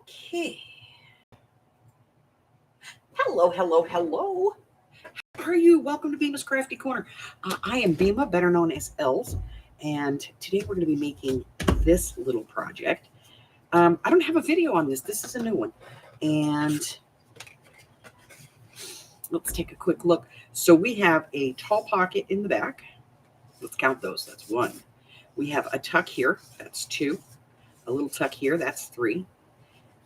Okay. Hello, hello, hello. How are you? Welcome to Bima's Crafty Corner. I am Bima, better known as Els, and today we're going to be making this little project. I don't have a video on this. This is a new one. And let's take a quick look. So we have a tall pocket in the back. Let's count those. That's 1. We have a tuck here. That's 2. A little tuck here. That's 3.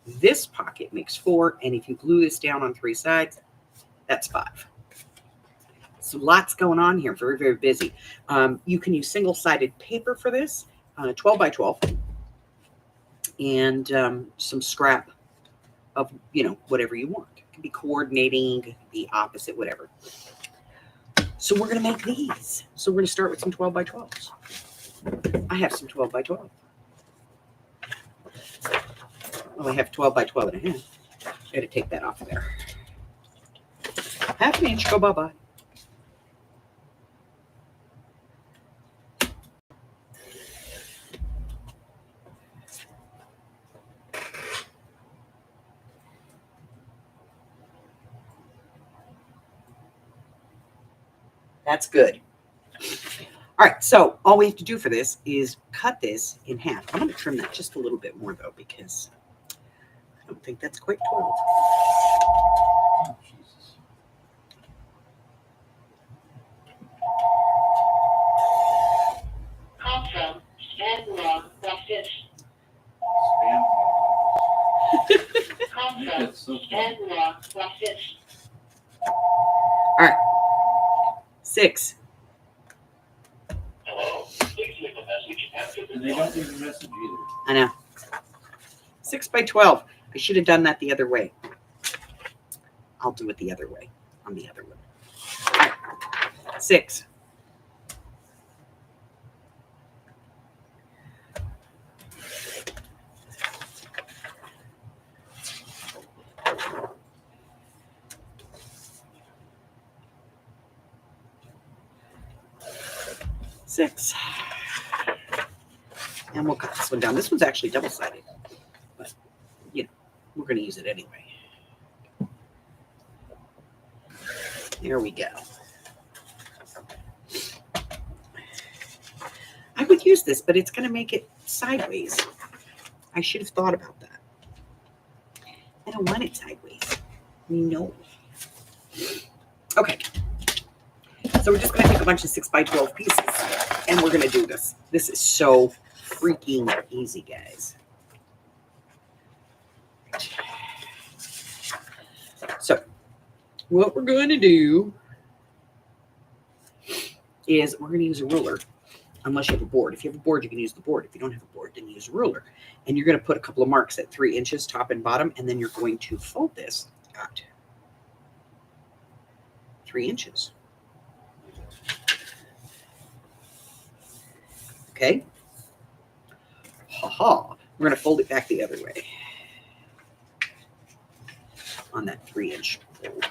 This pocket makes 4, and if you glue this down on 3 sides, that's 5. So lots going on here. Very, very busy. You can use single-sided paper for this, 12 by 12, and some scrap of, whatever you want. It can be coordinating, it can be opposite, whatever. So we're going to make these. So we're going to start with some 12 by 12s. I have some 12 by 12. Well, I have 12 by 12 and a half. I got to take that off of there. Half an inch, go bye-bye. That's good. All right, so all we have to do for this is cut this in half. I'm going to trim that just a little bit more, though, because I don't think that's quite 12. Oh, Jesus. Come from Spam Fish. Come from Spam Fish. All right. 6. Hello. Please leave a message after the And they don't leave a message either. I know. 6 by 12. I should have done that the other way. I'll do it the other way. On the other one. All right. 6. And we'll cut this one down. This one's actually double-sided, but we're going to use it anyway. There we go. I would use this, but it's going to make it sideways. I should have thought about that. I don't want it sideways. No. Okay. So we're just going to take a bunch of 6 by 12 pieces, and we're going to do this. This is so freaking easy, guys. So what we're going to do is we're going to use a ruler, unless you have a board. If you have a board, you can use the board. If you don't have a board, then use a ruler. And you're going to put a couple of marks at 3 inches, top and bottom, and then you're going to fold this out 3 inches. Okay? Ha-ha. We're going to fold it back the other way on that 3-inch fold.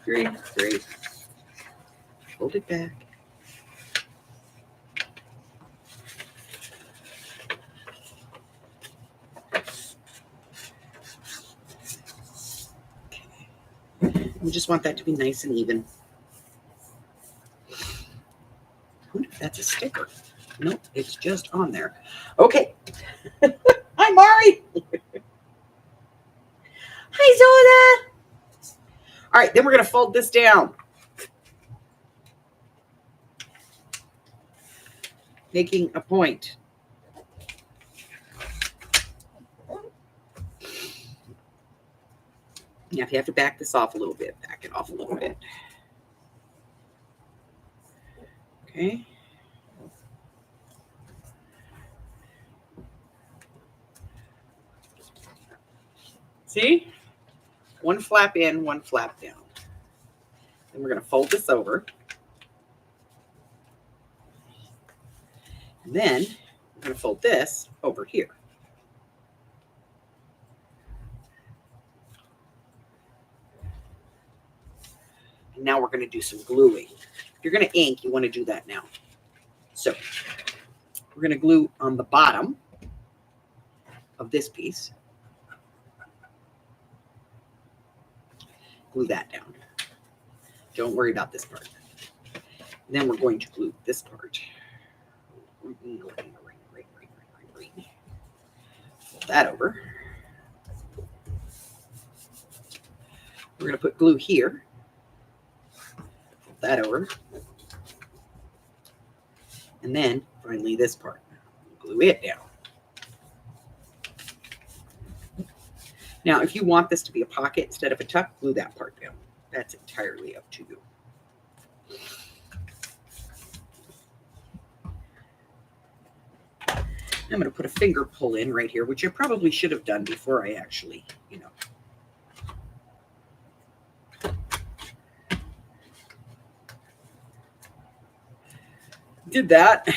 Great. Fold it back. Okay. We just want that to be nice and even. I wonder if that's a sticker. Nope, it's just on there. Okay. Hi, Mari. Hi, Zola. All right, then we're going to fold this down. Making a point. Now, if you have to back this off a little bit, back it off a little bit. Okay. See? One flap in, one flap down. Then we're going to fold this over. And then we're going to fold this over here. And now we're going to do some gluing. If you're going to ink, you want to do that now. So we're going to glue on the bottom of this piece. Glue that down. Don't worry about this part. Then we're going to glue this part. Fold that over. We're going to put glue here. Fold that over. And then finally this part. Glue it down. Now, if you want this to be a pocket instead of a tuck, glue that part down. That's entirely up to you. I'm going to put a finger pull in right here, which I probably should have done before I actually, did that.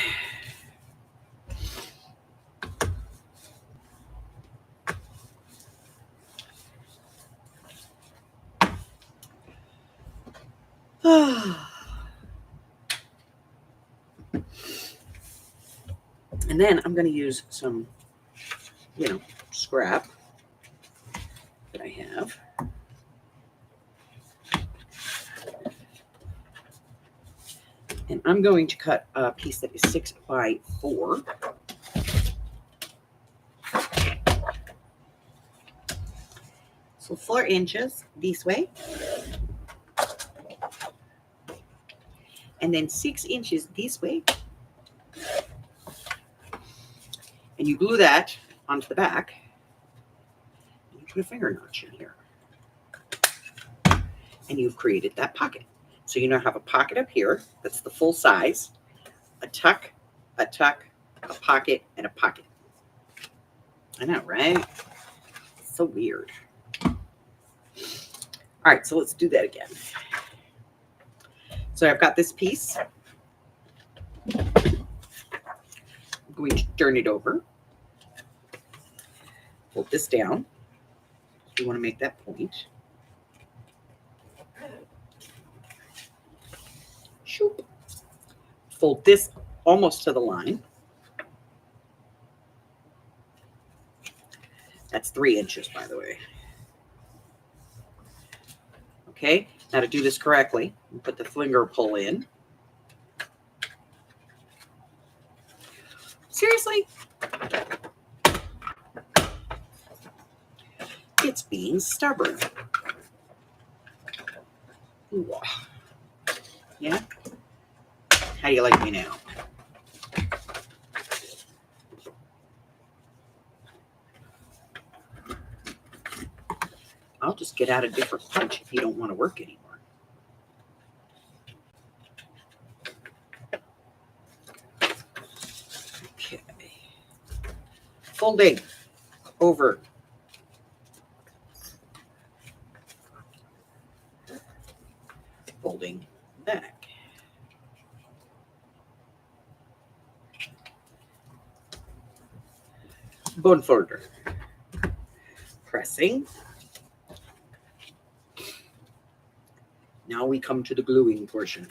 And then I'm going to use some, scrap that I have. And I'm going to cut a piece that is 6 by 4. So 4 inches this way. And then 6 inches this way. And you glue that onto the back. You put a finger notch in here. And you've created that pocket. So you now have a pocket up here that's the full size, a tuck, a pocket, and a pocket. I know, right? So weird. All right, so let's do that again. So I've got this piece. I'm going to turn it over. Fold this down. You want to make that point. Shoop. Fold this almost to the line. That's 3 inches, by the way. Okay, now to do this correctly, you put the finger pull in. Seriously? It's being stubborn. Ooh. Yeah? How do you like me now? I'll just get out a different punch if you don't want to work anymore. Okay. Folding over. Folding back. Bone folder. Pressing. Now we come to the gluing portion.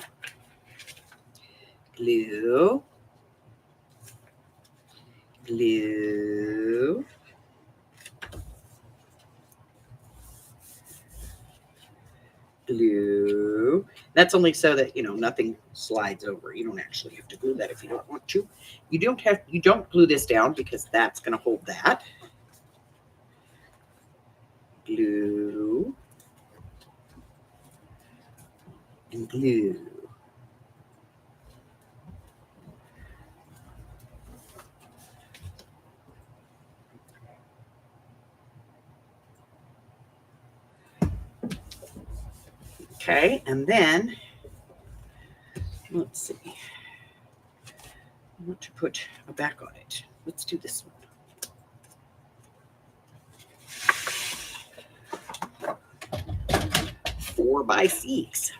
Glue. Glue. Glue. That's only so that, nothing slides over. You don't actually have to glue that if you don't want to. You don't glue this down because that's going to hold that. Glue. And glue. Okay, and then let's see. I want to put a back on it. Let's do this one. 4 by 6.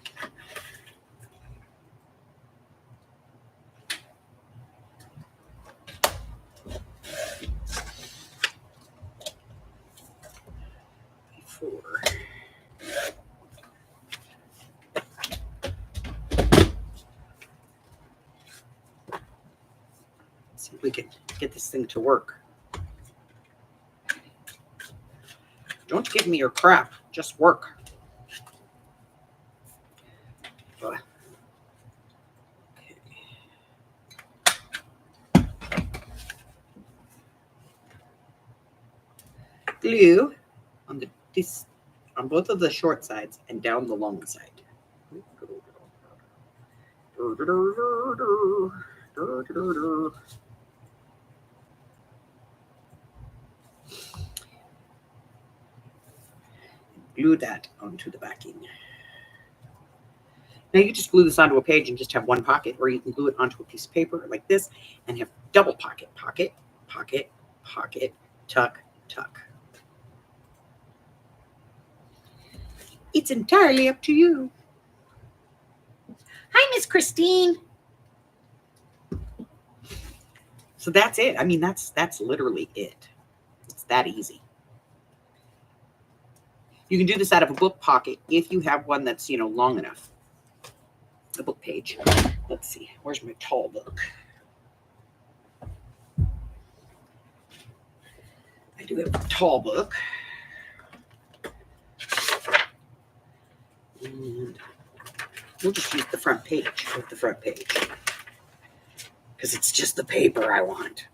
See if we can get this thing to work. Don't give me your crap. Just work. Glue on on both of the short sides and down the long side. Glue that onto the backing. Now you can just glue this onto a page and just have one pocket, or you can glue it onto a piece of paper like this and have double pocket, pocket, pocket, pocket, tuck, tuck. It's entirely up to you. Hi, Miss Christine. So that's it. I mean, that's literally it. It's that easy. You can do this out of a book pocket if you have one that's, long enough. The book page. Let's see. Where's my tall book? I do have a tall book. And we'll just use the front page with the front page. Because it's just the paper I want.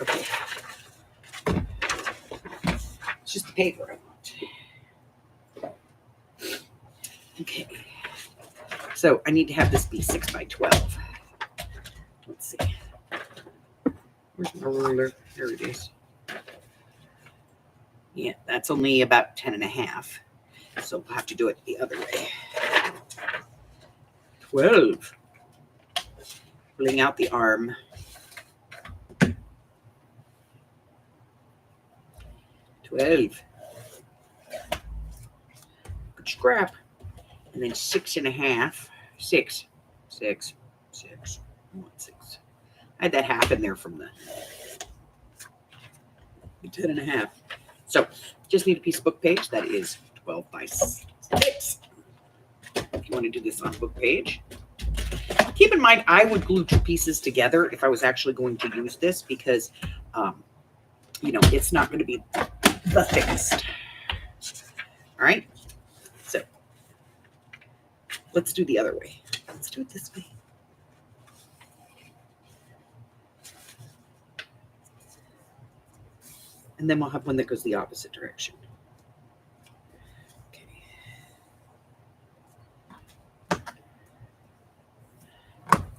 Okay. It's just the paper I want. Okay. So I need to have this be 6 by 12. Let's see. Where's my ruler? There it is. Yeah, that's only about 10 and a half. So we'll have to do it the other way. 12. Pulling out the arm. 12. Good scrap. And then 6 and a half. 6. 6. 6. 6. I had that half in there from the 10 and a half. So just need a piece of book page that is 12 by 6. If you want to do this on book page. Keep in mind, I would glue two pieces together if I was actually going to use this because, it's not going to be the thickest. All right. So let's do the other way. Let's do it this way. And then we'll have one that goes the opposite direction. Okay.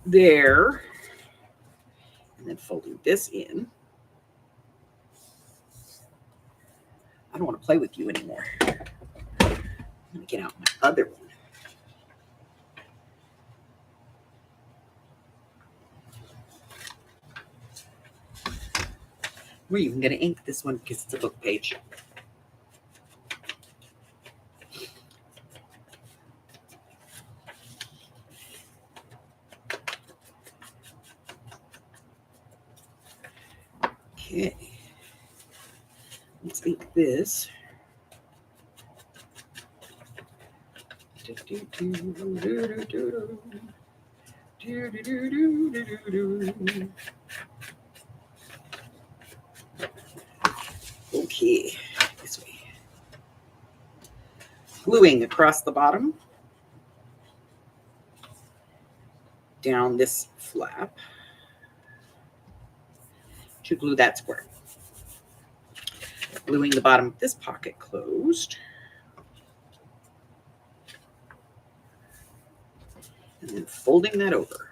There. And then folding this in. I don't want to play with you anymore. I'm going to get out my other one. We're even going to ink this one because it's a book page. Okay. Let's ink this. Okay, this way. Gluing across the bottom, down this flap to glue that square. Gluing the bottom of this pocket closed. And then folding that over.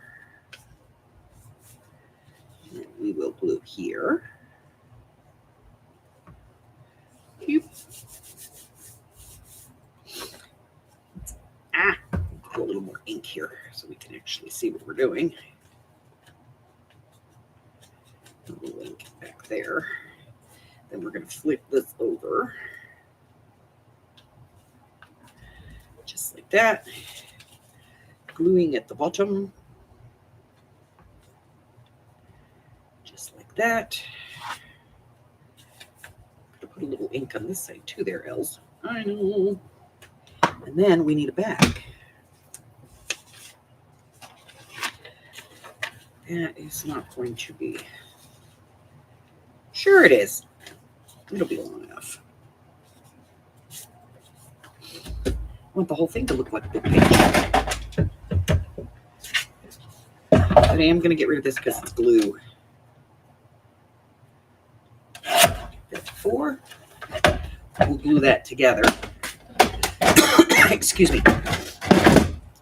And we will glue here. Put a little more ink here so we can actually see what we're doing. A little ink back there. Then we're going to flip this over. Just like that. Gluing at the bottom. Just like that. I'm going to put a little ink on this side too there, Els. I know. And then we need a back. That is not going to be. Sure it is. It'll be long enough. I want the whole thing to look like a big page. But I am going to get rid of this because it's glue. That's 4. We'll glue that together. Excuse me.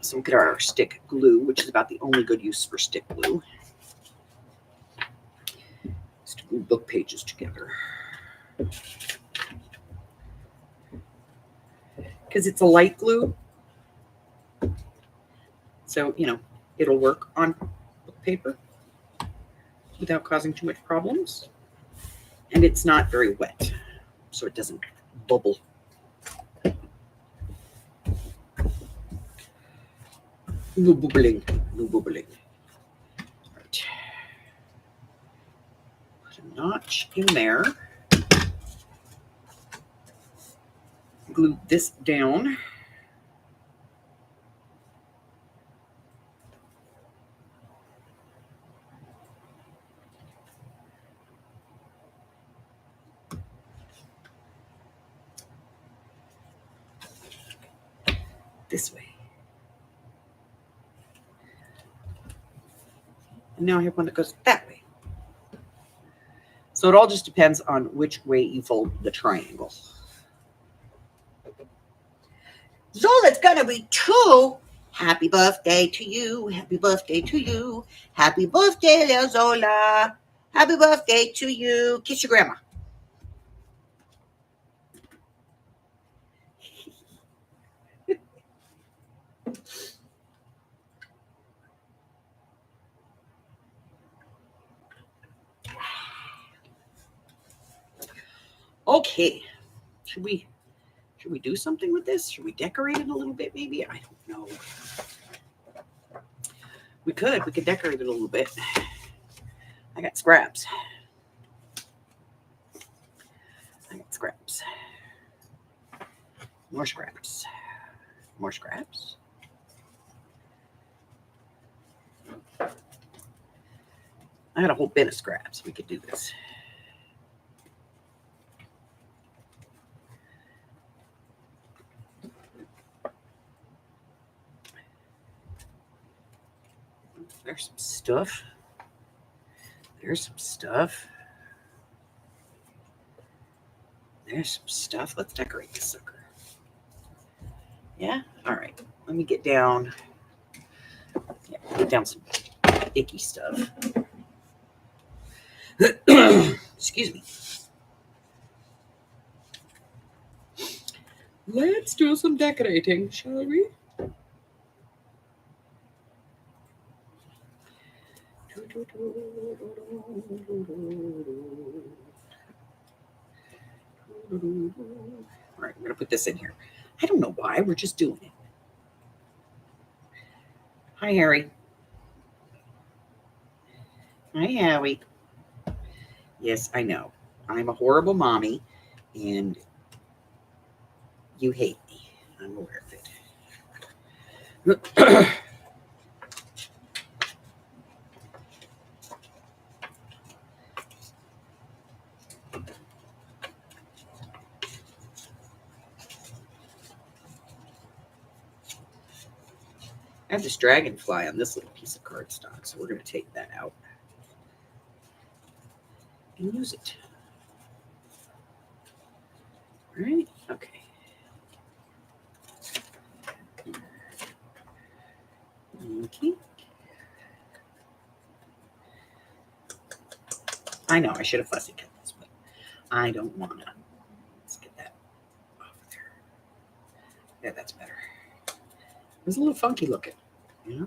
So we'll get our stick glue, which is about the only good use for stick glue. Is to glue book pages together. Because it's a light glue. So, it'll work on book paper without causing too much problems. And it's not very wet, so it doesn't bubble. No bubbling, no bubbling. Right. Put a notch in there. Glue this down. This way. And now I have one that goes that way. So it all just depends on which way you fold the triangle. Zola's gonna be 2. Happy birthday to you. Happy birthday to you. Happy birthday, little Zola. Happy birthday to you. Kiss your grandma. Okay. Should we do something with this? Should we decorate it a little bit maybe? I don't know. We could decorate it a little bit. I got scraps. More scraps. More scraps. I got a whole bin of scraps. We could do this. There's some stuff. There's some stuff. There's some stuff. Let's decorate this sucker. Yeah? All right. Let me get down. Yeah, get down some icky stuff. Excuse me. Let's do some decorating, shall we? All right, we're going to put this in here. I don't know why. We're just doing it. Hi, Harry. Hi, Howie. Yes, I know. I'm a horrible mommy, and you hate me. I'm aware of it. I have this dragonfly on this little piece of cardstock, so we're going to take that out and use it. All right, okay. Okay. I know I should have fussy cut this, but I don't want to. Let's get that off of there. Yeah, that's better. It was a little funky looking, you know?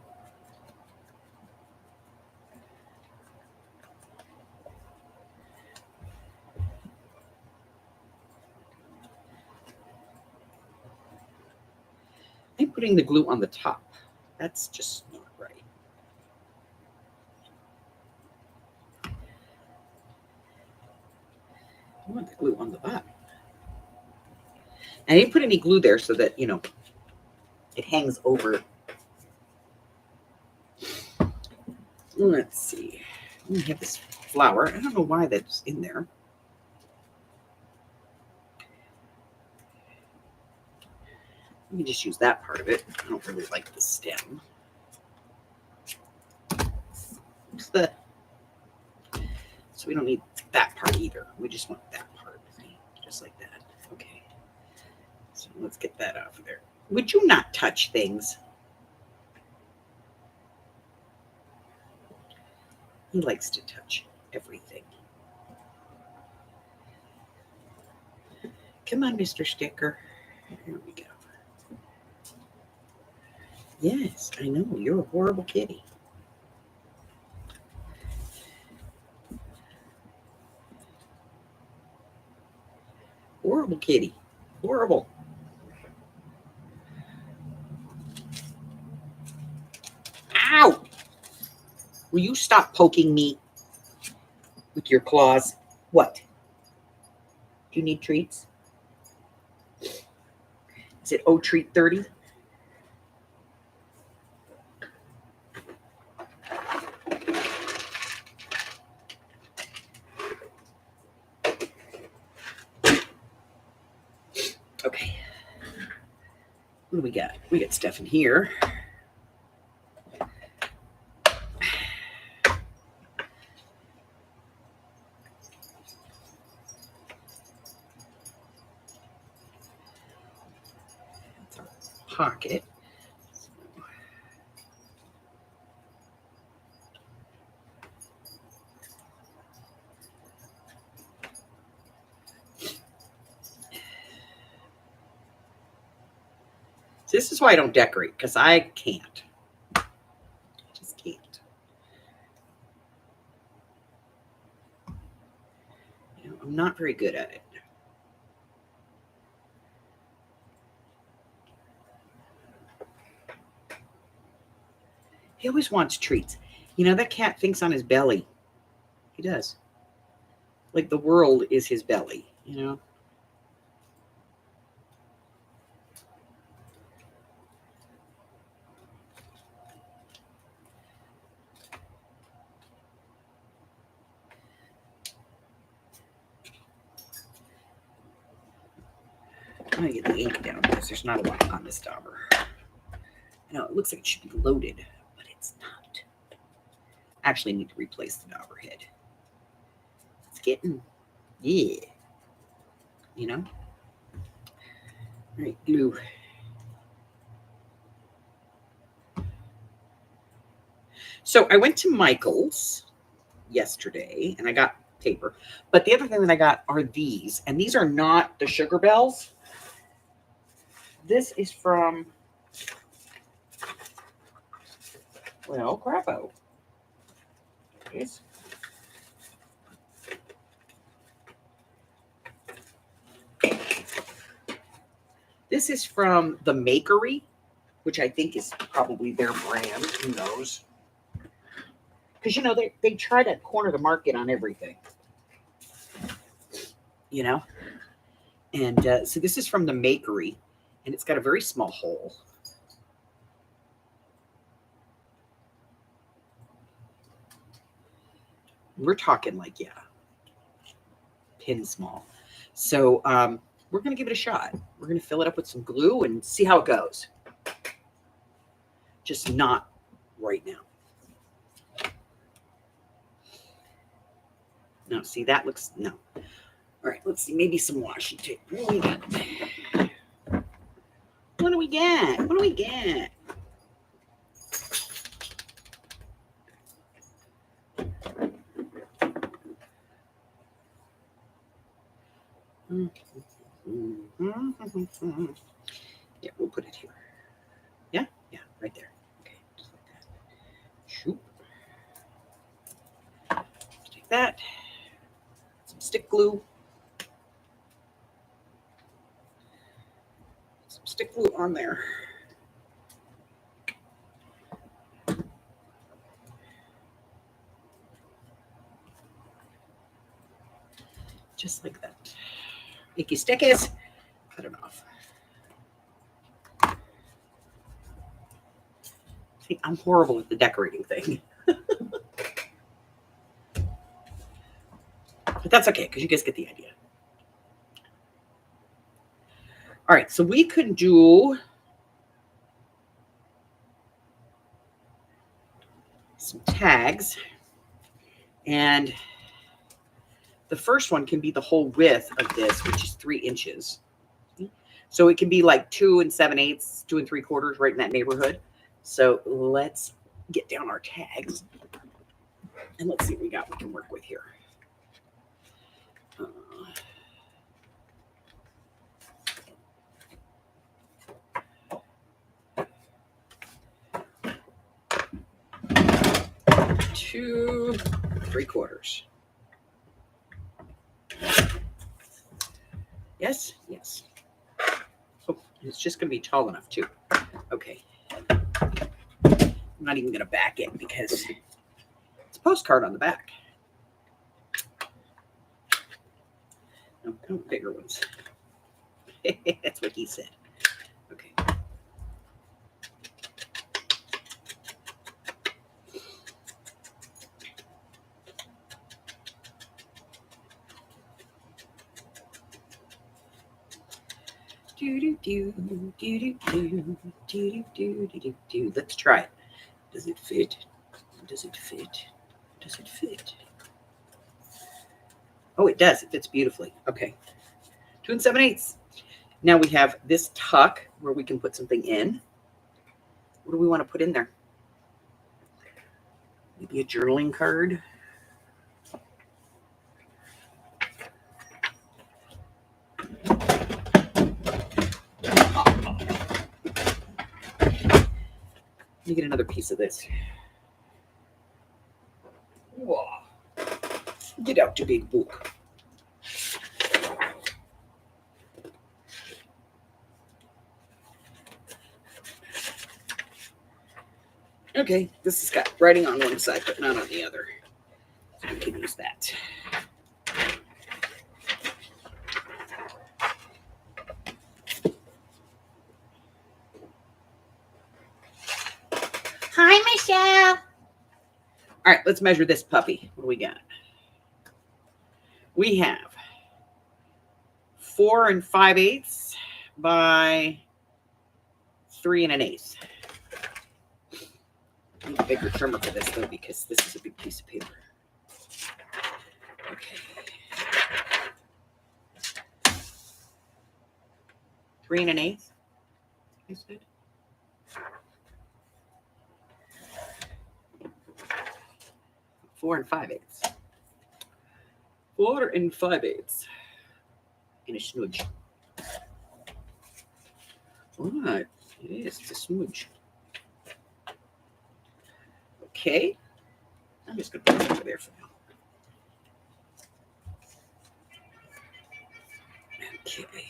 I'm putting the glue on the top. That's just not right. I want the glue on the bottom. I didn't put any glue there so that, It hangs over. Let's see. We have this flower. I don't know why that's in there. Let me just use that part of it. I don't really like the stem. So we don't need that part either. We just want that part, just like that. Okay. So let's get that off of there. Would you not touch things? He likes to touch everything. Come on, Mr. Sticker. Here we go. Yes, I know. You're a horrible kitty. Horrible kitty. Horrible. Ow! Will you stop poking me with your claws? What? Do you need treats? Is it treat 30? Okay. What do we got? We got stuff in here. That's our pocket. This is why I don't decorate, because I can't. I just can't. You know, I'm not very good at it. He always wants treats. You know, that cat thinks on his belly. He does. Like the world is his belly, you know? I'm going to get the ink down because there's not a lot on this dauber. I know it looks like it should be loaded, but it's not. Actually, I need to replace the dauber head. It's getting, yeah. You know? All right, glue. So I went to Michael's yesterday and I got paper. But the other thing that I got are these. And these are not the Sugar Bells. This is from, well, Crapo. Yes. This is from the Makery, which I think is probably their brand. Who knows? Because, you know, they try to corner the market on everything. You know? And so this is from the Makery. And it's got a very small hole. We're talking like, yeah, pin small. So we're going to give it a shot. We're going to fill it up with some glue and see how it goes. Just not right now. No, see, that looks, no. All right, let's see, maybe some washi tape. What do we got? What do we get? What do we get? Yeah, we'll put it here. Yeah, yeah, right there. Okay, just like that. Shoop. Take that. Some stick glue. Some stick glue on there. Just like that. Icky stickies. Cut it off. See, I'm horrible at the decorating thing. But that's okay, because you guys get the idea. All right, so we could do some tags. And the first one can be the whole width of this, which is 3 inches. So it can be like 2 7/8, 2 3/4, right in that neighborhood. So let's get down our tags. And let's see what we can work with here. 2 3/4. Yes, yes. Oh, it's just going to be tall enough too. Okay. I'm not even going to back it because it's a postcard on the back. No, bigger ones. That's what he said. Okay. Let's try it. Does it fit? Does it fit? Does it fit? Oh, it does. It fits beautifully. Okay. 2 7/8. Now we have this tuck where we can put something in. What do we want to put in there? Maybe a journaling card. Let me get another piece of this. Whoa. Get out your big book. Okay, this has got writing on one side, but not on the other. So we can use that. Hi, Michelle. All right, let's measure this puppy. What do we got? We have 4 5/8 by 3 1/8. I need a bigger trimmer for this though, because this is a big piece of paper. Okay. 3 1/8. I said. Four 5/8. 4 5/8. In a smudge. All right. Yes, it's a smudge. Okay. I'm just going to put it over there for now. Okay.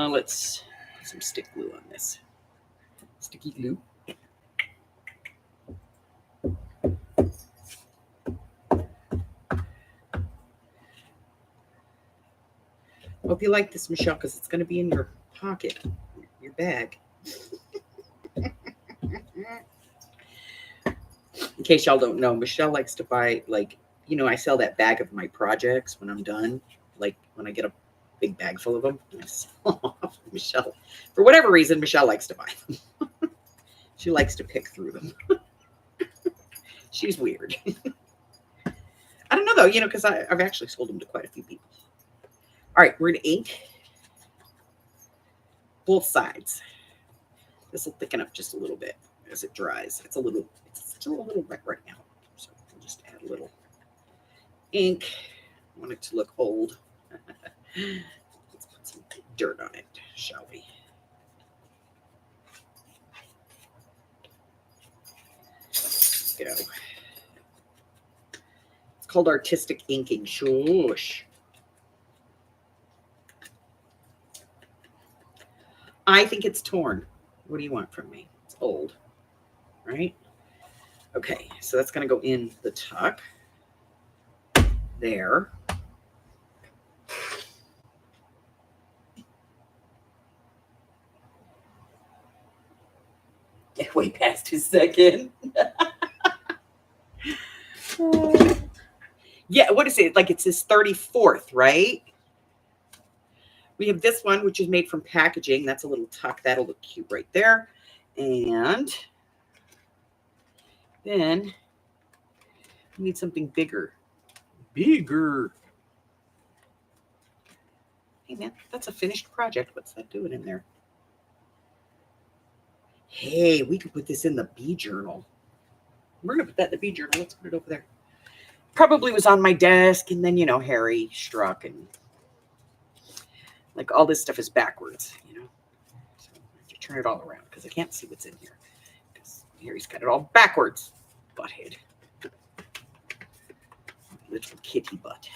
Let's put some stick glue on this. Sticky glue. Hope you like this, Michelle, because it's going to be in your pocket, your bag. In case y'all don't know, Michelle likes to buy, like, you know, I sell that bag of my projects when I'm done. Like, when I get a big bag full of them, I sell off. Michelle, for whatever reason, Michelle likes to buy them. She likes to pick through them. She's weird. I don't know, though, you know, because I've actually sold them to quite a few people. All right, we're going to ink both sides. This will thicken up just a little bit as it dries. It's still a little wet right now. So we'll just add a little ink. I want it to look old. Let's put some dirt on it, shall we? Go. It's called artistic inking. Shush. I think it's torn. What do you want from me? It's old, right? Okay, so that's going to go in the tuck there. Way past his second. Yeah, what is it? Like it's his 34th, right? We have this one, which is made from packaging. That's a little tuck. That'll look cute right there. And then we need something bigger. Bigger. Hey, man, that's a finished project. What's that doing in there? Hey, we could put this in the bee journal. We're going to put that in the bee journal. Let's put it over there. Probably was on my desk, and then, Harry struck, and like all this stuff is backwards, So I have to turn it all around because I can't see what's in here. Because Harry's got it all backwards. Butthead. Little kitty butt.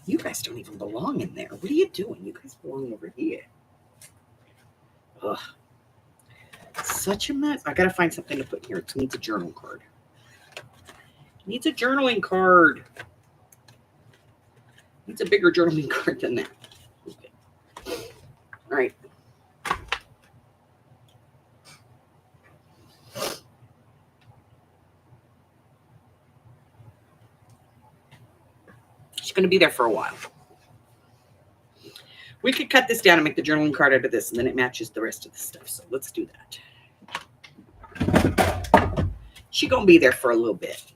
You guys don't even belong in there. What are you doing? You guys belong over here. Ugh. Such a mess. I gotta find something to put here. It needs a journal card. It needs a journaling card. It needs a bigger journaling card than that. Okay. All right. She's going to be there for a while. We could cut this down and make the journaling card out of this, and then it matches the rest of the stuff. So let's do that. She's going to be there for a little bit.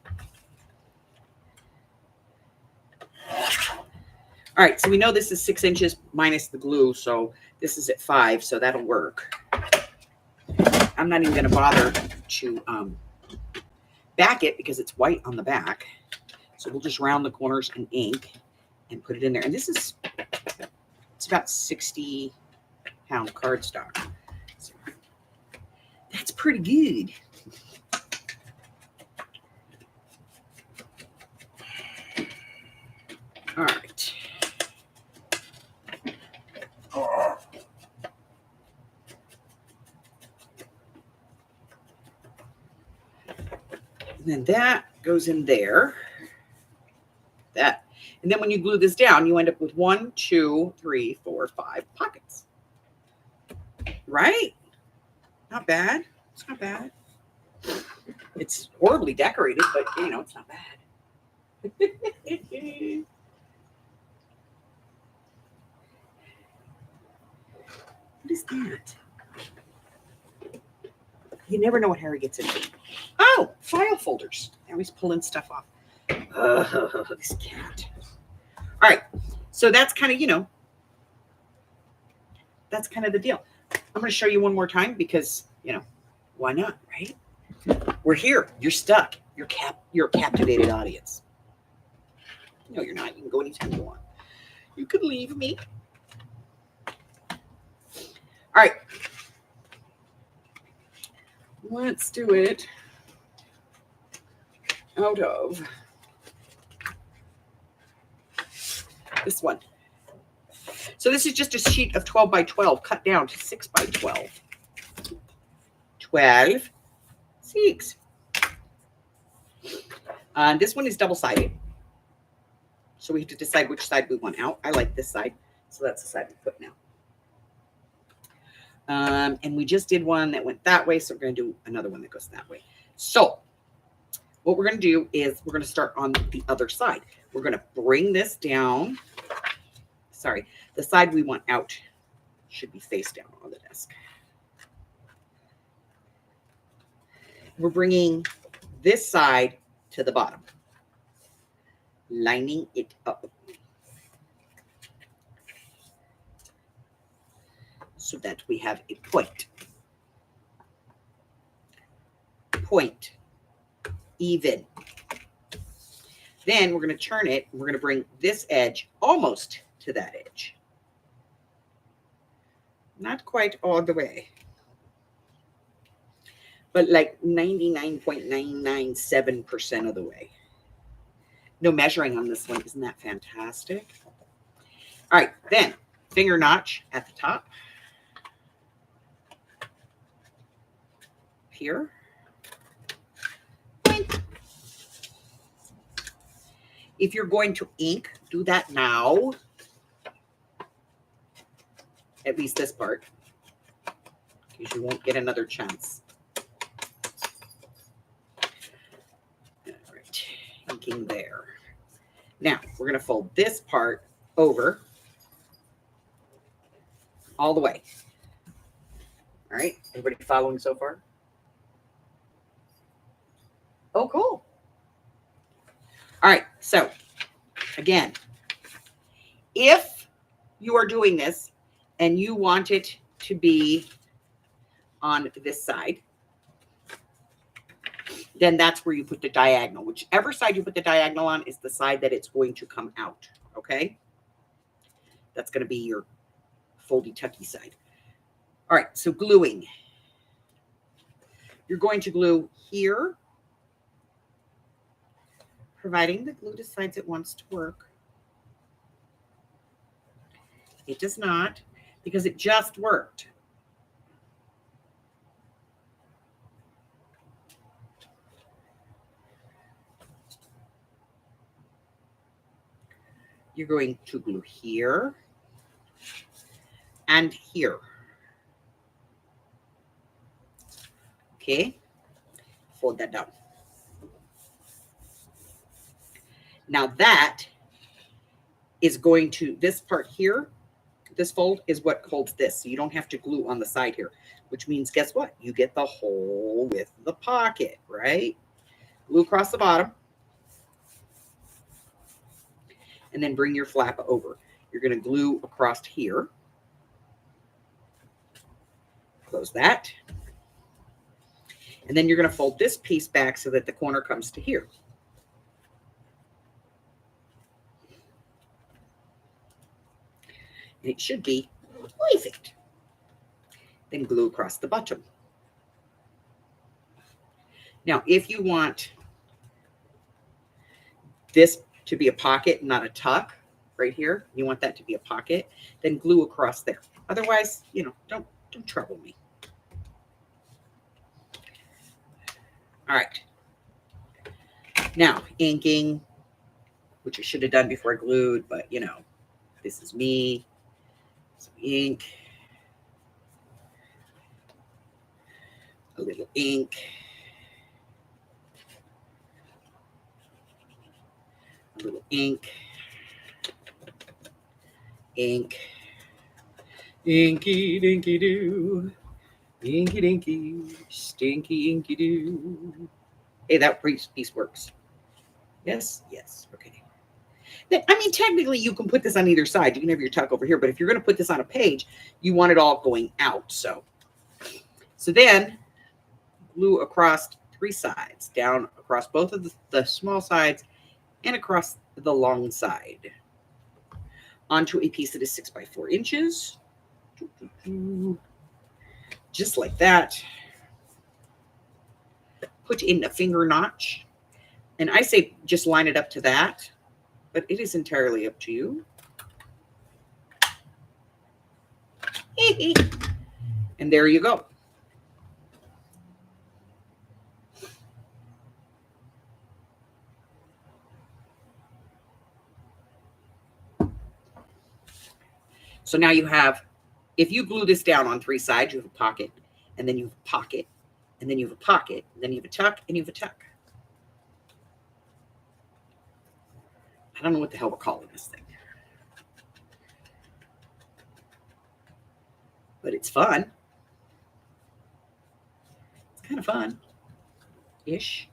All right, so we know this is 6 inches minus the glue, so this is at 5, so that'll work. I'm not even going to bother to back it because it's white on the back. So we'll just round the corners and ink and put it in there. And this is, it's about 60-pound cardstock. So that's pretty good. All right. And then that goes in there. That. And then when you glue this down, you end up with 1, 2, 3, 4, 5 pockets. Right? Not bad. It's not bad. It's horribly decorated, but it's not bad. What is that? You never know what Harry gets into. Oh, file folders. I always pulling stuff off. Oh, this cat. All right. So that's kind of, that's kind of the deal. I'm going to show you one more time because, why not, right? We're here. You're stuck. You're a captivated audience. No, you're not. You can go anytime you want. You could leave me. All right. Let's do it out of this one. So this is just a sheet of 12 by 12 cut down to 6 by 12. 12, 6. This one is double-sided. So we have to decide which side we want out. I like this side. So that's the side we put now. And we just did one that went that way. So we're going to do another one that goes that way. So what we're going to do is we're going to start on the other side. We're going to bring this down. Sorry, the side we want out should be face down on the desk. We're bringing this side to the bottom, lining it up so that we have a point. Point. Even. Then we're going to turn it. We're going to bring this edge almost to that edge. Not quite all the way, but like 99.997% of the way. No measuring on this one. Isn't that fantastic? All right, then finger notch at the top. Here. If you're going to ink, do that now. At least this part, because you won't get another chance. All right, inking there. Now, we're going to fold this part over all the way. All right, everybody following so far? Oh, cool. All right, so again, if you are doing this and you want it to be on this side, then that's where you put the diagonal. Whichever side you put the diagonal on is the side that it's going to come out, okay? That's going to be your foldy tucky side. All right, so gluing. You're going to glue here, providing the glue decides it wants to work. It does not, because it just worked. You're going to glue here and here. Okay, fold that down. Now that is going to, this part here, this fold is what holds this. So you don't have to glue on the side here, which means guess what? You get the whole width of the pocket, right? Glue across the bottom. And then bring your flap over. You're going to glue across here. Close that. And then you're going to fold this piece back so that the corner comes to here. And it should be perfect. Then glue across the bottom. Now, if you want this to be a pocket, not a tuck, right here, you want that to be a pocket, then glue across there. Otherwise, you know, don't trouble me. All right. Now, inking, which I should have done before I glued, but you know, this is me. Some ink. A little ink. A little ink. Ink. Inky dinky doo. Inky dinky. Stinky inky doo. Hey, that piece works. Yes? Yes. Okay. I mean, technically, you can put this on either side. You can have your tuck over here, but if you're going to put this on a page, you want it all going out. So then glue across three sides, down across both of the small sides and across the long side onto a piece that is 6 by 4 inches. Just like that. Put in a finger notch. And I say just line it up to that, but it is entirely up to you. And there you go. So now you have, if you glue this down on three sides, you have a pocket, and then you have a pocket, and then you have a pocket, and then you have a tuck, and you have a tuck. I don't know what the hell we're calling this thing. But it's fun. It's kind of fun-ish.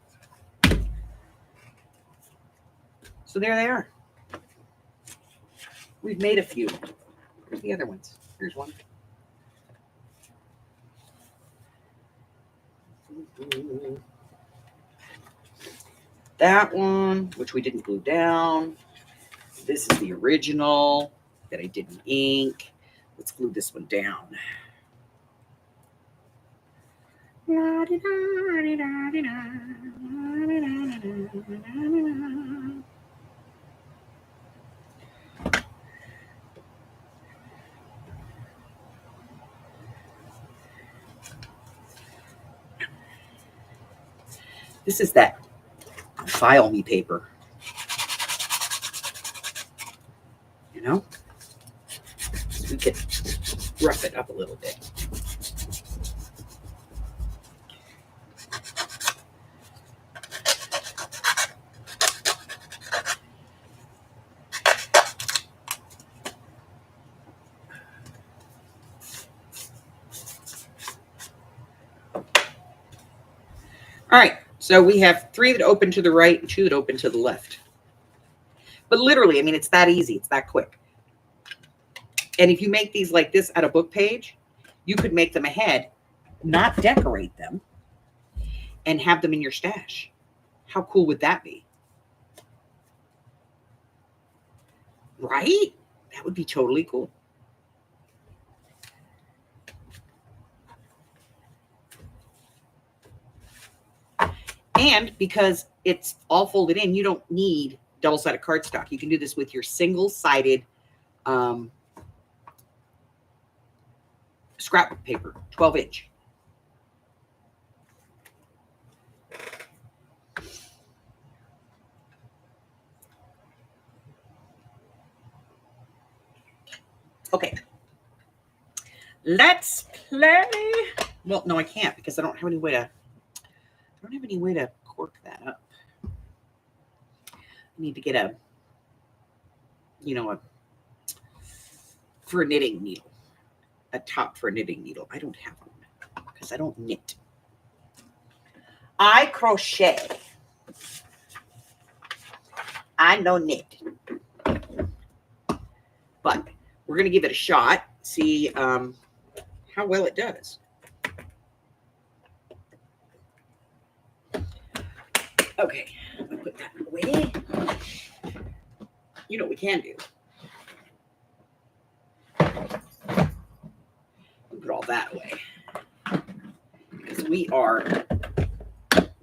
So there they are. We've made a few. Where's the other ones? Here's one. That one, which we didn't glue down. This is the original that I didn't ink. Let's glue this one down. This is that File Me paper. you know? We could rough it up a little bit. All right, so we have 3 that open to the right and 2 that open to the left. But literally, I mean, it's that easy. It's that quick. And if you make these like this at a book page, you could make them ahead, not decorate them, and have them in your stash. How cool would that be? Right? That would be totally cool. And because it's all folded in, you don't need double-sided cardstock. You can do this with your single-sided scrapbook paper, 12-inch. Okay. Let's play. Well, no, I can't because I don't have any way to cork that up. I need to get a for a knitting needle, a top for a knitting needle. I don't have one because I don't knit. I crochet. I know knit. But we're going to give it a shot, see how well it does. Okay, I'm going to put that away. You know what we can do. We'll put all that away. Because we are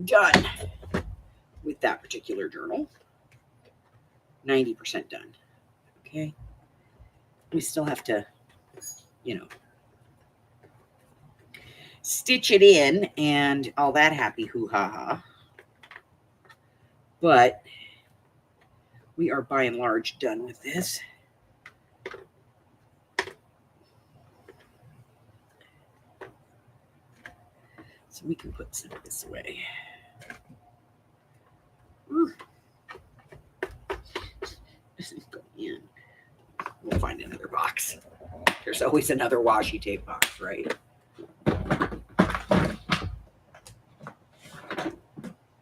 done with that particular journal. 90% done. Okay. We still have to, stitch it in and all that happy hoo-ha-ha. But we are by and large done with this. So we can put some of this away. This is going in. We'll find another box. There's always another washi tape box, right?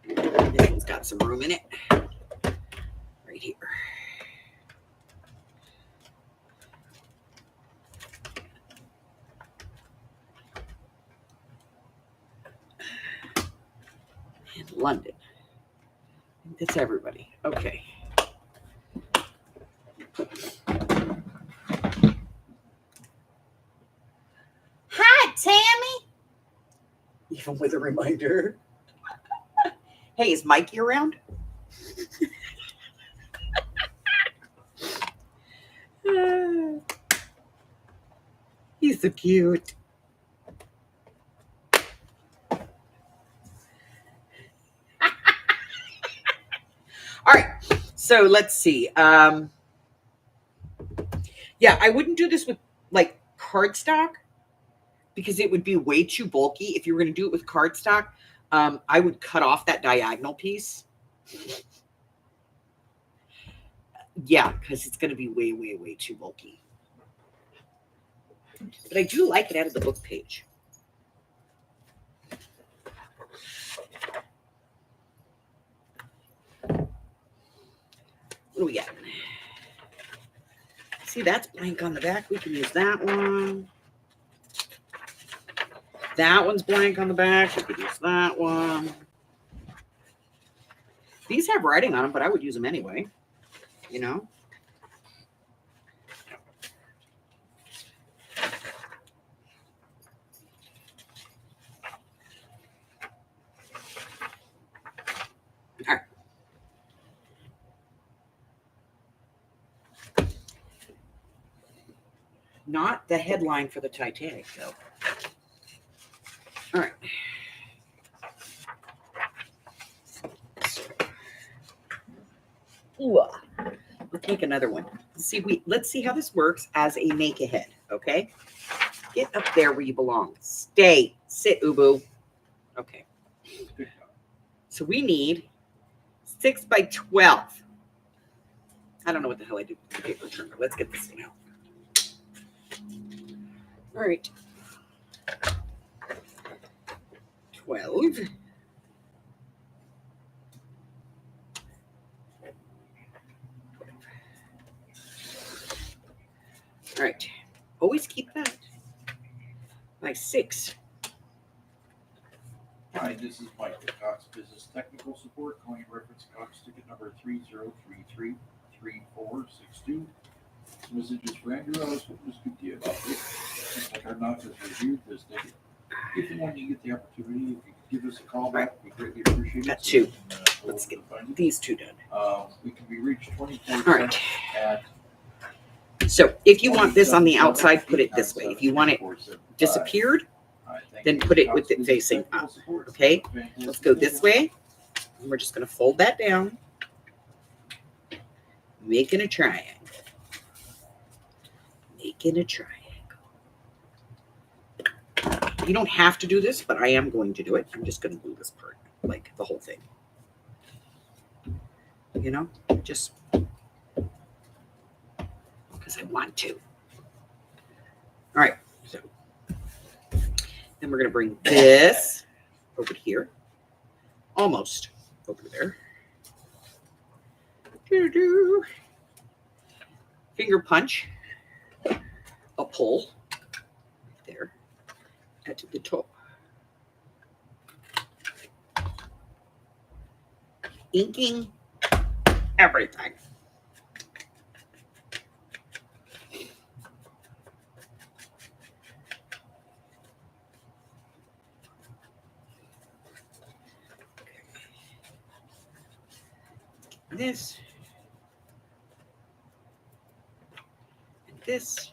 This one's got some room in it. Right here. And London. That's everybody. Okay. Hi, Tammy. Even with a reminder. Hey, is Mikey around? He's so cute. All right, so let's see. Yeah, I wouldn't do this with like cardstock because it would be way too bulky. If you were going to do it with cardstock, I would cut off that diagonal piece. Yeah, because it's going to be way, way, way too bulky. But I do like it out of the book page. What do we got? See, that's blank on the back. We can use that one. That one's blank on the back. We could use that one. These have writing on them, but I would use them anyway. You know? All right. Not the headline for the Titanic, though. All right. Ooh, let's make another one. let's see how this works as a make ahead. Okay, get up there where you belong. Stay, sit, Ubu. Okay. So we need 6 by 12. I don't know what the hell I did with the paper trimmer. Let's get this thing out. All right. 12. All right. Always keep that by 6. Hi, this is Mike with Cox Business Technical Support, calling reference Cox ticket number 30333462. This message is for Andrew. I was hoping to speak to you about this. Looks like our knock has reviewed this ticket. If and when you get the opportunity, if you could give us a call back, we greatly appreciate it. Got 2. So Let's get these 2 done. we can be reached 24/7 All right. at So if you want this on the outside, put it this way. If you want it disappeared, then put it with it facing up. Okay, let's go this way. And we're just going to fold that down, making a triangle. Making a triangle. You don't have to do this, but I am going to do it. I'm just going to glue this part, like the whole thing. You know, just because I want to. All right, so then we're going to bring this over here, almost over there. Doo-doo. Finger punch, a pull there at the top. Inking everything. This and this.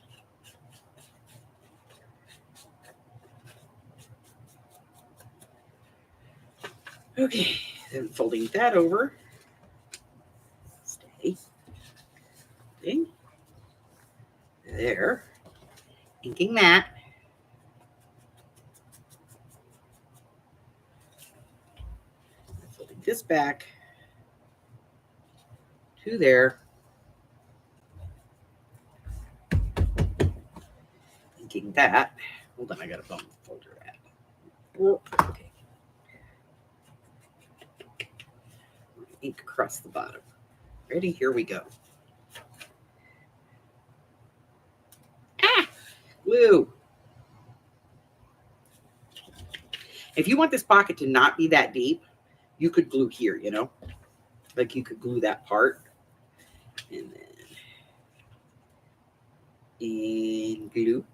Okay, then folding that over. Stay. Okay. There. Inking that. Folding this back to there. Inking that. Hold on, I got a bone folder that. Okay. Ink across the bottom. Ready? Here we go. Ah! Glue. If you want this pocket to not be that deep, you could glue here, you know? Like you could glue that part. And then in glue.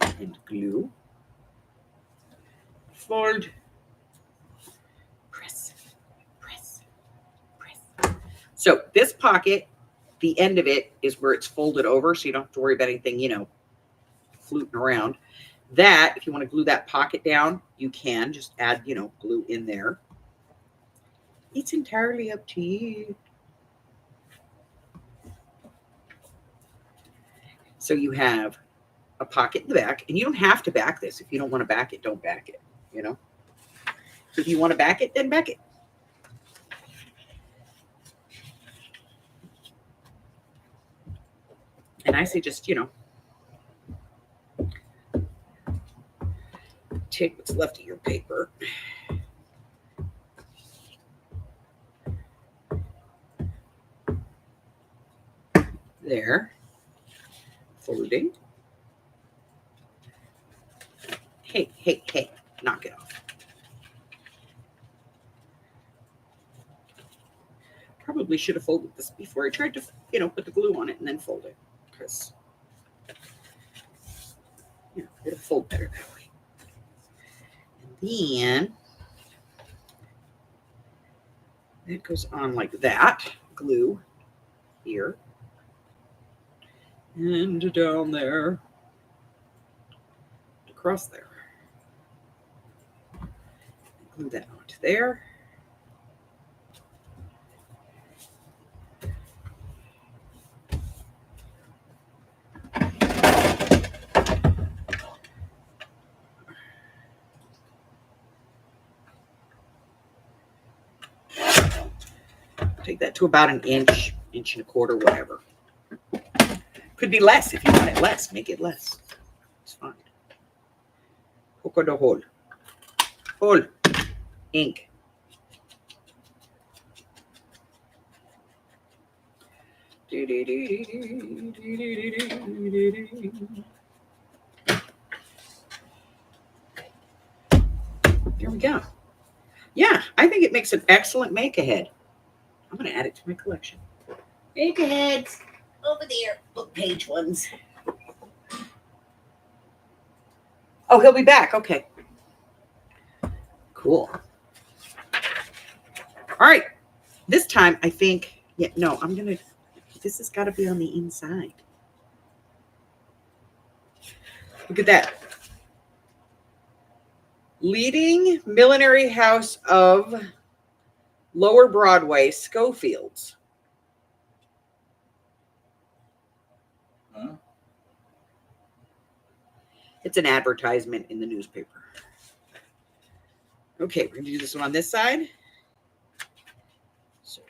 And glue. Fold. Press. Press. Press. So this pocket, the end of it is where it's folded over, so you don't have to worry about anything, you know, fluting around. That, if you want to glue that pocket down, you can just add, you know, glue in there. It's entirely up to you. So you have a pocket in the back, and you don't have to back this. If you don't want to back it, don't back it, you know. If you want to back it, then back it. And I say just, you know, take what's left of your paper. There. Folding. Hey, hey, hey, knock it off. Probably should have folded this before I tried to, you know, put the glue on it and then fold it. Because, you know, it'll fold better that way. And then that goes on like that. Glue here. And down there. Across there. Glue that onto there. Take that to about an inch, inch and a quarter, whatever. Could be less if you want it less. Make it less. It's fine. Poco de hole. Hole. Ink. There we go. Yeah, I think it makes an excellent make-ahead. I'm going to add it to my collection. Make-aheads over there. Book page ones. Oh, he'll be back. Okay. Cool. All right. This time, I think, yeah, no, I'm going to, this has got to be on the inside. Look at that. Leading millinery house of Lower Broadway, Schofields. Huh? It's an advertisement in the newspaper. Okay, we're going to do this one on this side. So,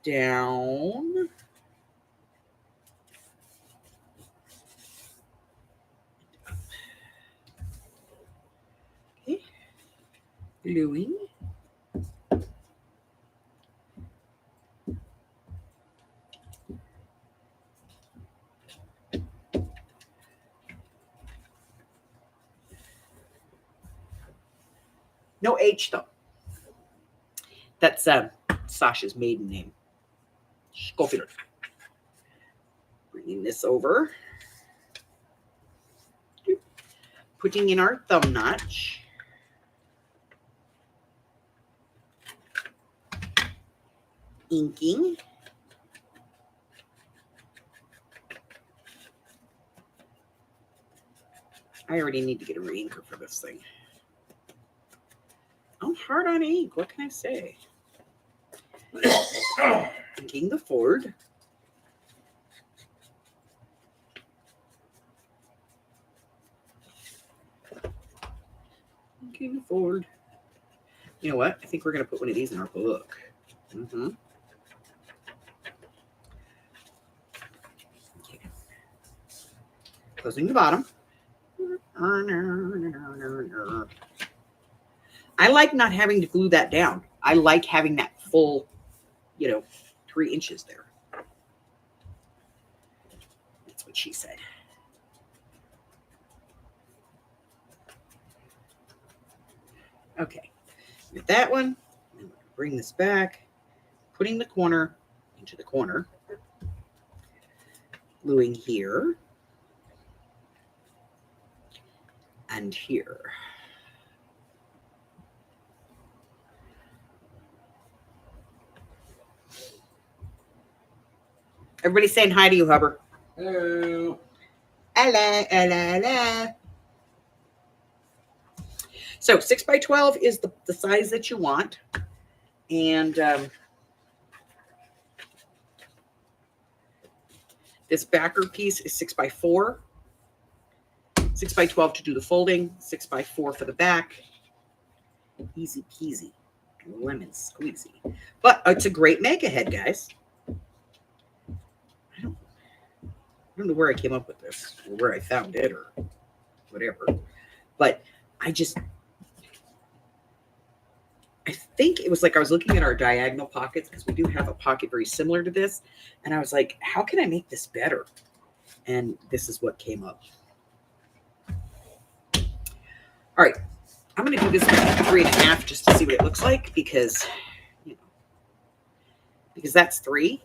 down. Okay. Gluing. No H though. That's Sasha's maiden name. Schofield. Bringing this over. Putting in our thumb notch. Inking. I already need to get a re-inker for this thing. I'm hard on ink. What can I say? Inking the Ford. Inking the Ford. You know what? I think we're going to put one of these in our book. Mm-hmm. Okay. Closing the bottom. I like not having to glue that down. I like having that full, 3 inches there. That's what she said. Okay, with that one, bring this back, putting the corner into the corner, gluing here and here. Everybody's saying hi to you, Hubbard. Hello. Hello, hello, hello. So 6 by 12 is the size that you want. And this backer piece is 6 by 4. 6 by 12 to do the folding. 6 by 4 for the back. Easy peasy. Lemon squeezy. But it's a great make-ahead, guys. I don't know where I came up with this or where I found it or whatever, but I think it was like I was looking at our diagonal pockets because we do have a pocket very similar to this. And I was like, how can I make this better? And this is what came up. All right. I'm going to do this with 3.5 just to see what it looks like because that's 3.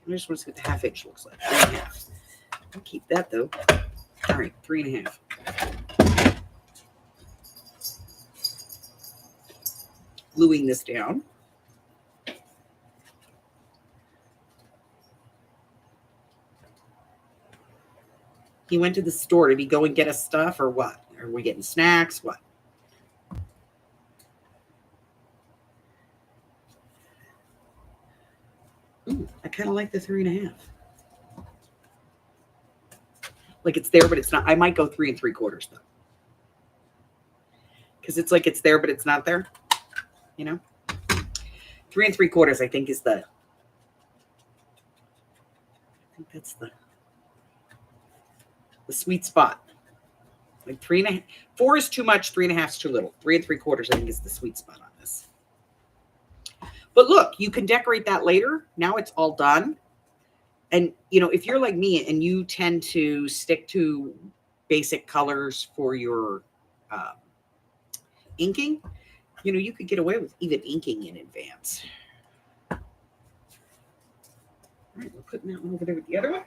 I just want to see what the 1/2 inch looks like. 3.5. I'll keep that though. All right, 3.5. Gluing this down. He went to the store. Did he go and get us stuff or what? Are we getting snacks? What? Ooh, I kind of like the 3.5. Like it's there, but it's not. I might go 3 3/4 though. Because it's like it's there, but it's not there. 3 3/4, I think, is the. I think that's the sweet spot. Like 3 1/2, 4 is too much, 3 1/2 is too little. 3 3/4, I think, is the sweet spot on this. But look, you can decorate that later. Now it's all done. And, you know, if you're like me and you tend to stick to basic colors for your inking, you know, you could get away with even inking in advance. All right, we're putting that one over there with the other one.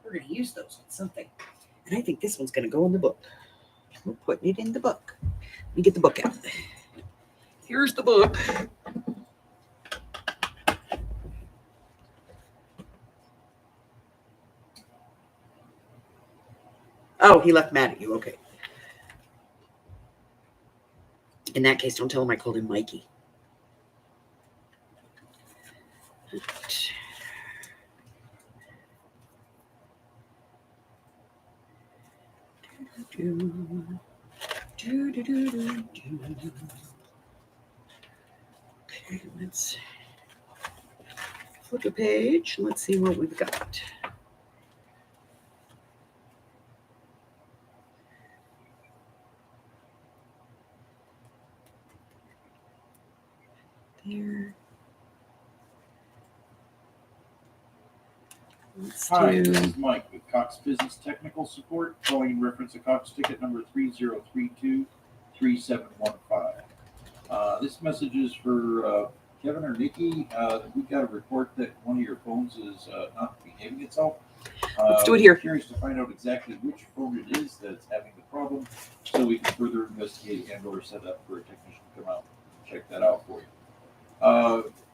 We're going to use those on something. And I think this one's going to go in the book. We're putting it in the book. Let me get the book out. Here's the book. Oh, he left mad at you. Okay. In that case, don't tell him I called him Mikey. Okay, let's flip a page. Let's see what we've got. There. Hi, this is Mike with Cox Business Technical Support, calling in reference to Cox ticket number 30323715. This message is for Kevin or Nikki. We got a report that one of your phones is not behaving itself. Let's do it here. I'm curious to find out exactly which phone it is that's having the problem, so we can further investigate and/or set up for a technician to come out and check that out for you.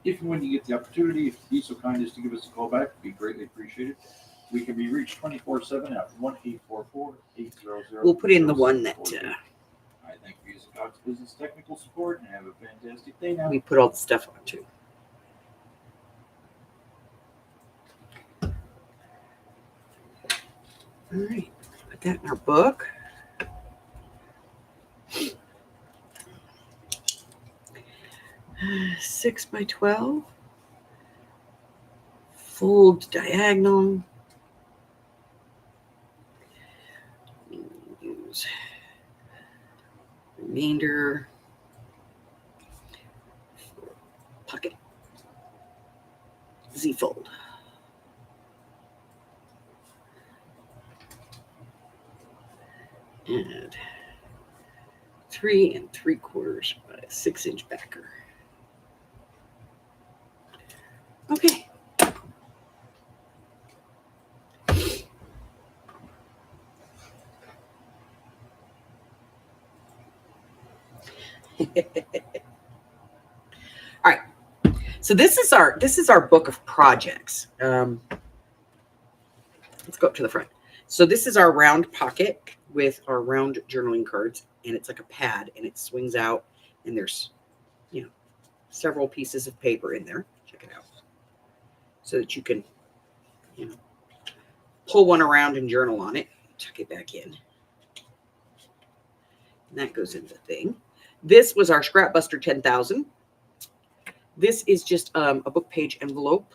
If and when you get the opportunity, if you'd be so kind as to give us a call back, it'd be greatly appreciated. We can be reached 24/7 at 1-844-800. We'll put in the one that I thank you for Cox Business Technical Support and have a fantastic day now. we put all the stuff on too. All right, put that in our book. Uh, 6 by 12. Fold diagonal. Use remainder. Pocket. Z fold. And 3 3/4 by 6-inch backer. Okay. All right. So this is our book of projects. Let's go up to the front. So this is our round pocket with our round journaling cards, and it's like a pad, and it swings out, and there's, you know, several pieces of paper in there. Check it out, so that you can, you know, pull one around and journal on it. Tuck it back in, and that goes in the thing. This was our Scrapbuster 10,000. This is just a book page envelope.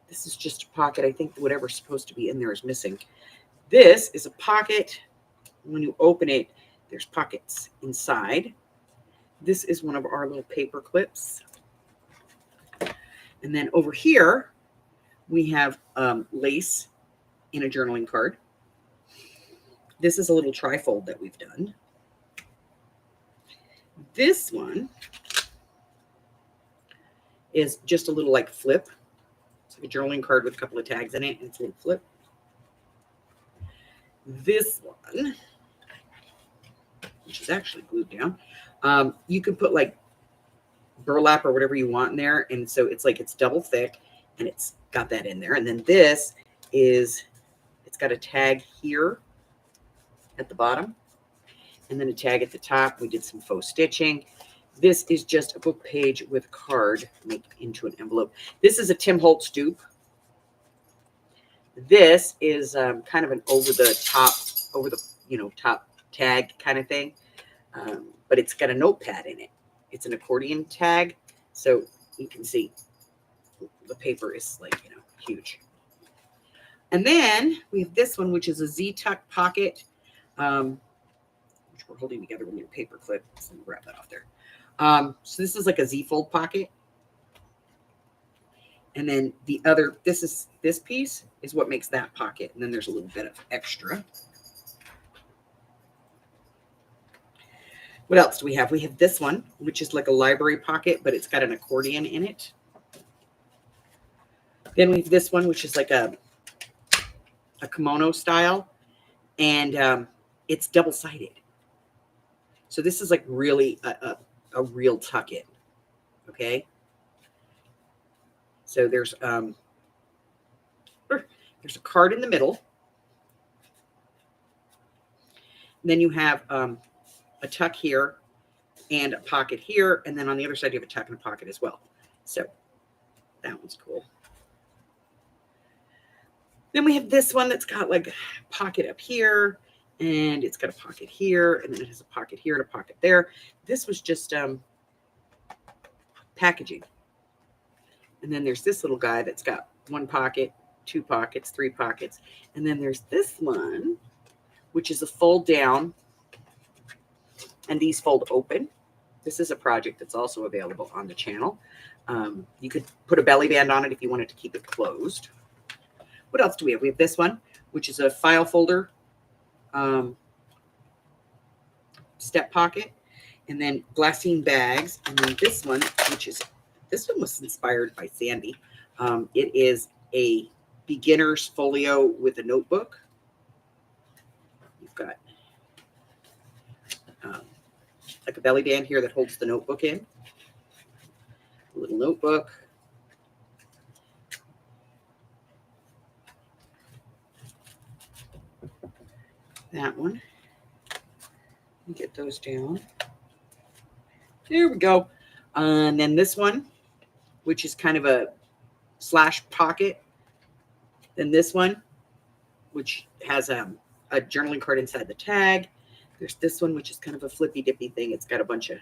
This is just a pocket. I think whatever's supposed to be in there is missing. This is a pocket. When you open it, there's pockets inside. This is one of our little paper clips. And then over here, we have lace in a journaling card. This is a little trifold that we've done. This one is just a little like flip. It's like a journaling card with a couple of tags in it, and it's a little flip. This one, which is actually glued down, you can put like burlap or whatever you want in there, and so it's like it's double thick, and it's got that in there. And then this is, it's got a tag here at the bottom, and then a tag at the top. We did some faux stitching. This is just a book page with a card made into an envelope. This is a Tim Holtz dupe. This is kind of an over the top tag kind of thing, but it's got a notepad in it. It's an accordion tag, so you can see the paper is like, huge. And then we have this one, which is a Z-Tuck pocket, which we're holding together with your paper clip. So let me grab that off there. So this is like a Z-fold pocket. And then this piece is what makes that pocket. And then there's a little bit of extra. What else do we have? We have this one, which is like a library pocket, but it's got an accordion in it. Then we have this one, which is like a kimono style, and it's double-sided. So this is like really a real tuck-in, okay? So there's a card in the middle. And then you have a tuck here and a pocket here, and then on the other side you have a tuck and a pocket as well. So that one's cool. Then we have this one that's got like a pocket up here, and it's got a pocket here, and then it has a pocket here and a pocket there. This was just packaging. And then there's this little guy that's got one pocket, two pockets, three pockets. And then there's this one, which is a fold down, and these fold open. This is a project that's also available on the channel. You could put a belly band on it if you wanted to keep it closed. What else do we have? We have this one, which is a file folder step pocket, and then glassine bags. And then this one, this one was inspired by Sandy. It is a beginner's folio with a notebook. You've got like a belly band here that holds the notebook in. A little notebook. That one. Let me get those down. There we go. And then this one, which is kind of a slash pocket. Then this one, which has a journaling card inside the tag. There's this one, which is kind of a flippy dippy thing. It's got a bunch of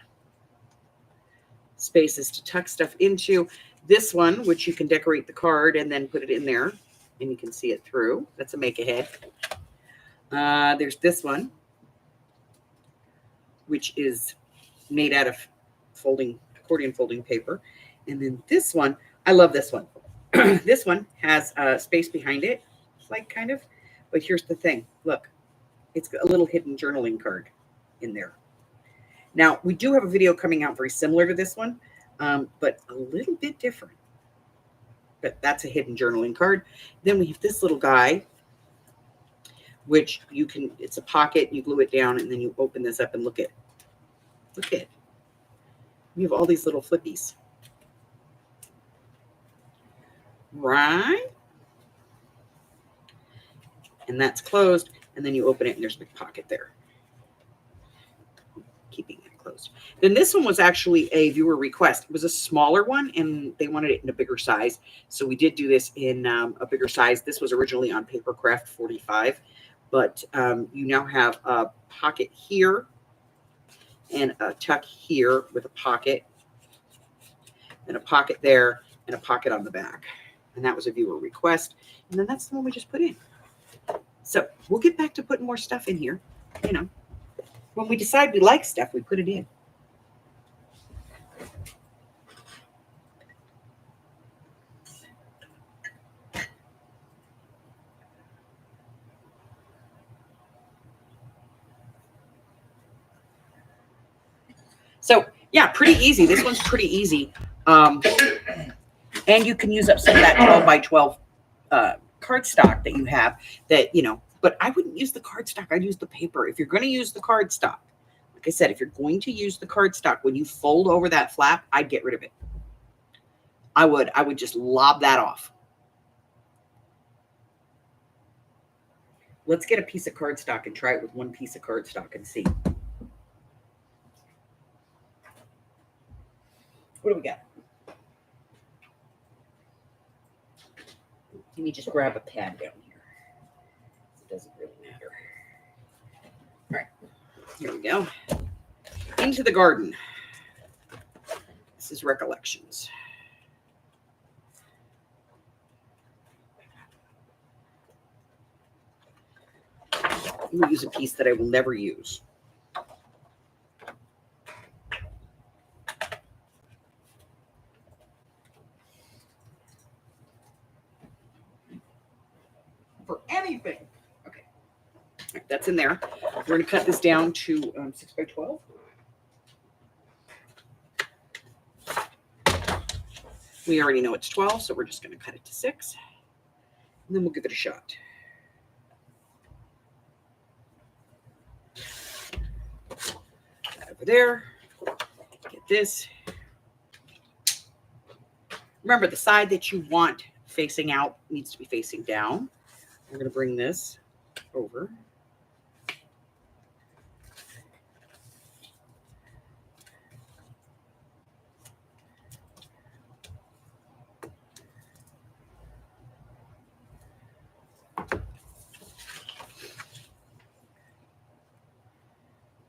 spaces to tuck stuff into. This one, which you can decorate the card and then put it in there, and you can see it through. That's a make ahead. There's this one, which is made out of accordion folding paper. And then this one, I love this one. This one has space behind it, like kind of. But here's the thing. Look, it's got a little hidden journaling card in there. Now, we do have a video coming out very similar to this one, but a little bit different. But that's a hidden journaling card. Then we have this little guy, which it's a pocket, you glue it down, and then you open this up and look at. We have all these little flippies. Right? And that's closed, and then you open it, and there's a big pocket there. Keeping it closed. Then this one was actually a viewer request. It was a smaller one, and they wanted it in a bigger size. So we did do this in a bigger size. This was originally on Papercraft 45. But you now have a pocket here and a tuck here with a pocket and a pocket there and a pocket on the back. And that was a viewer request. And then that's the one we just put in. So we'll get back to putting more stuff in here. When we decide we like stuff, we put it in. So yeah, pretty easy. This one's pretty easy. And you can use up some of that 12 by 12 cardstock that you have that, but I wouldn't use the cardstock. I'd use the paper. If you're going to use the cardstock, like I said, if you're going to use the cardstock, when you fold over that flap, I'd get rid of it. I would just lob that off. Let's get a piece of cardstock and try it with one piece of cardstock and see. What do we got? Let me just grab a pad down here. It doesn't really matter. All right, here we go. Into the Garden. This is Recollections. We'll use a piece that I will never use. For anything. Okay. All right, that's in there. We're going to cut this down to 6 by 12. We already know it's 12, so we're just going to cut it to 6. And then we'll give it a shot. That over there. Get this. Remember, the side that you want facing out needs to be facing down. I'm going to bring this over.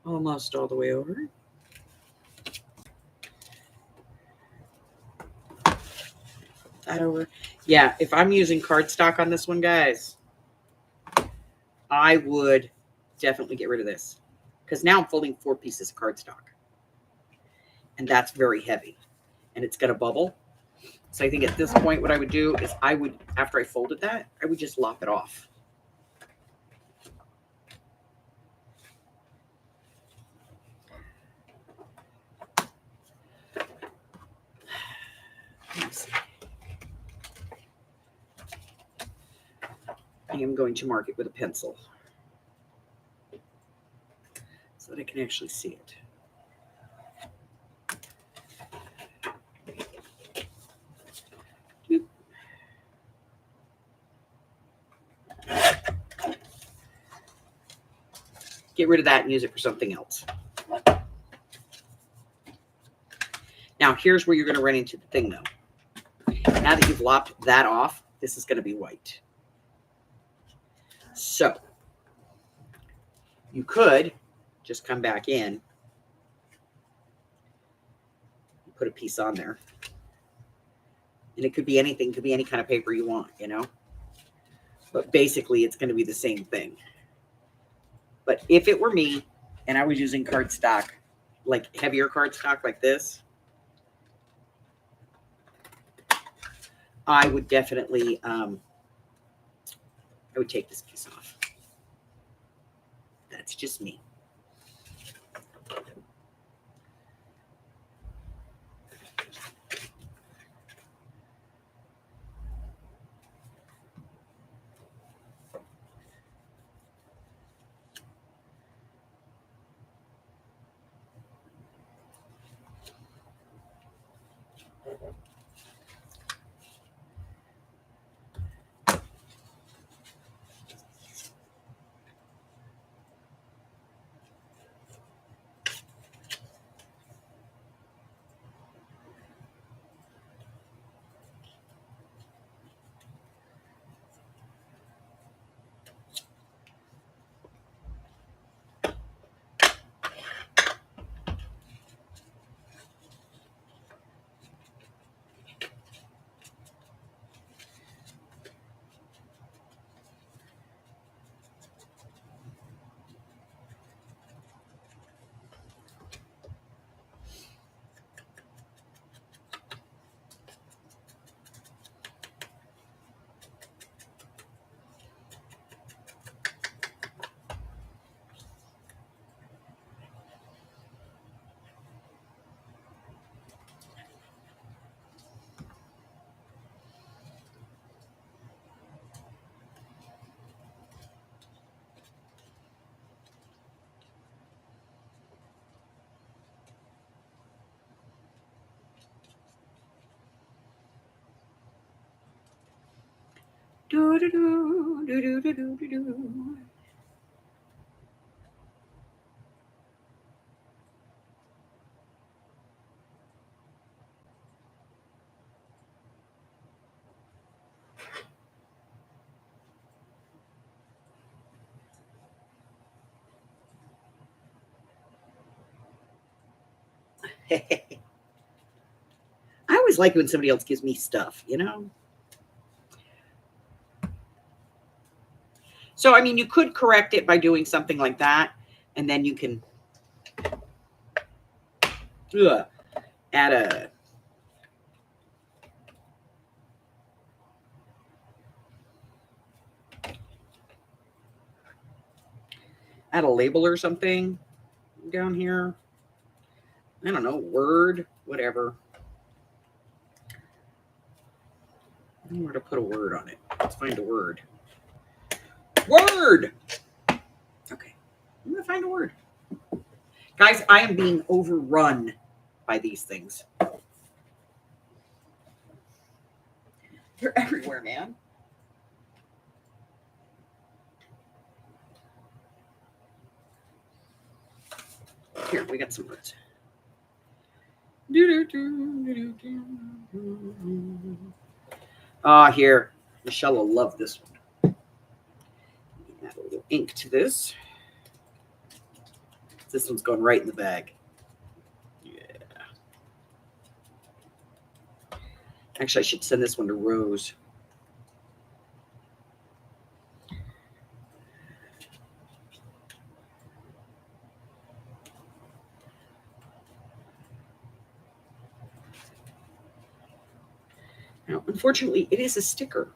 Almost all the way over. That over. Yeah, if I'm using cardstock on this one, guys, I would definitely get rid of this, because now I'm folding 4 pieces of cardstock, and that's very heavy, and it's going to bubble. So I think at this point, what I would do is I would, after I folded that, I would just lop it off. Let me see. I am going to mark it with a pencil so that I can actually see it. Get rid of that and use it for something else. Now, here's where you're going to run into the thing, though. Now that you've lopped that off, this is going to be white. So, you could just come back in, put a piece on there. And it could be anything, could be any kind of paper you want, you know. But basically, it's going to be the same thing. But if it were me, and I was using cardstock, like heavier cardstock like this, I would definitely, I would take this piece off. That's just me. Do, do, do, do, do, do, do, do. I always like when somebody else gives me stuff, you know? So So, I mean, you could correct it by doing something like that, and then you can add a label or something down here. I don't know, word, whatever. I don't know where to put a word on it. Let's find a word. Word! Okay, I'm going to find a word. Guys, I am being overrun by these things. They're everywhere, man. Here, we got some words. Ah, here. Michelle will love this one. Add a little ink to this. This one's going right in the bag. Yeah. Actually, I should send this one to Rose. Now, unfortunately, it is a sticker.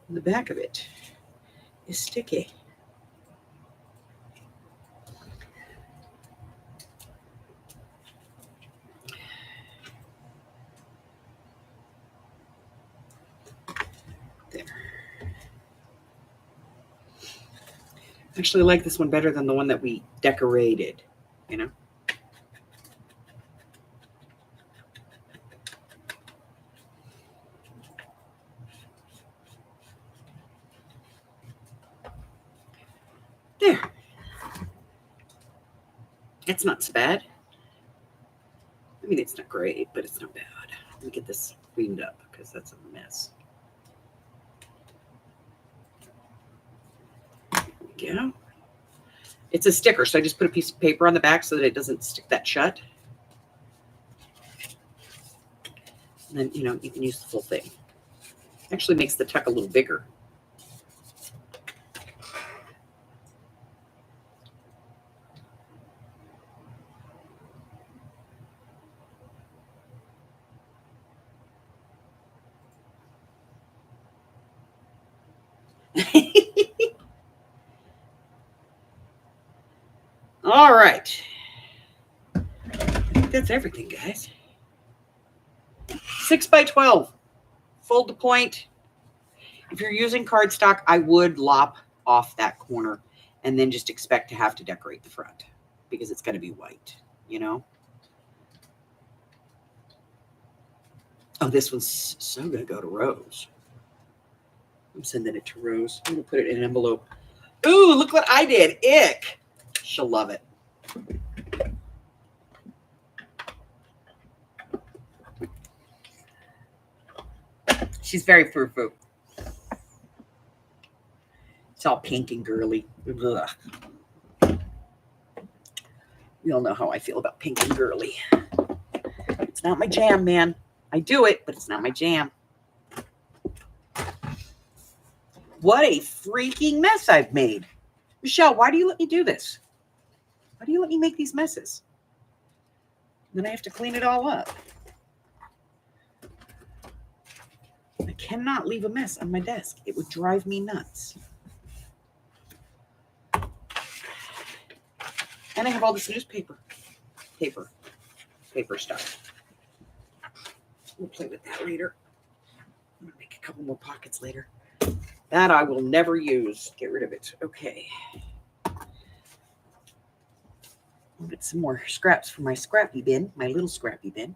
And the back of it is sticky. There. Actually, I like this one better than the one that we decorated, you know? There. It's not so bad. I mean, it's not great, but it's not bad. Let me get this cleaned up because that's a mess. There we go. It's a sticker, so I just put a piece of paper on the back so that it doesn't stick that shut. And then, you know, you can use the full thing. Actually makes the tuck a little bigger. All right. I think that's everything, guys. 6 by 12. Fold the point. If you're using cardstock, I would lop off that corner and then just expect to have to decorate the front because it's going to be white, you know? Oh, this one's so going to go to Rose. I'm sending it to Rose. I'm going to put it in an envelope. Ooh, look what I did. Ick. She'll love it. She's very foo-foo. It's all pink and girly. Ugh. We all know how I feel about pink and girly. It's not my jam, man. I do it, but it's not my jam. What a freaking mess I've made. Michelle, why do you let me do this? Why do you let me make these messes? Then I have to clean it all up. I cannot leave a mess on my desk. It would drive me nuts. And I have all this newspaper. Paper stuff. We'll play with that later. I'm going to make a couple more pockets later. That I will never use. Get rid of it. Okay. I'll get some more scraps for my scrappy bin, my little scrappy bin.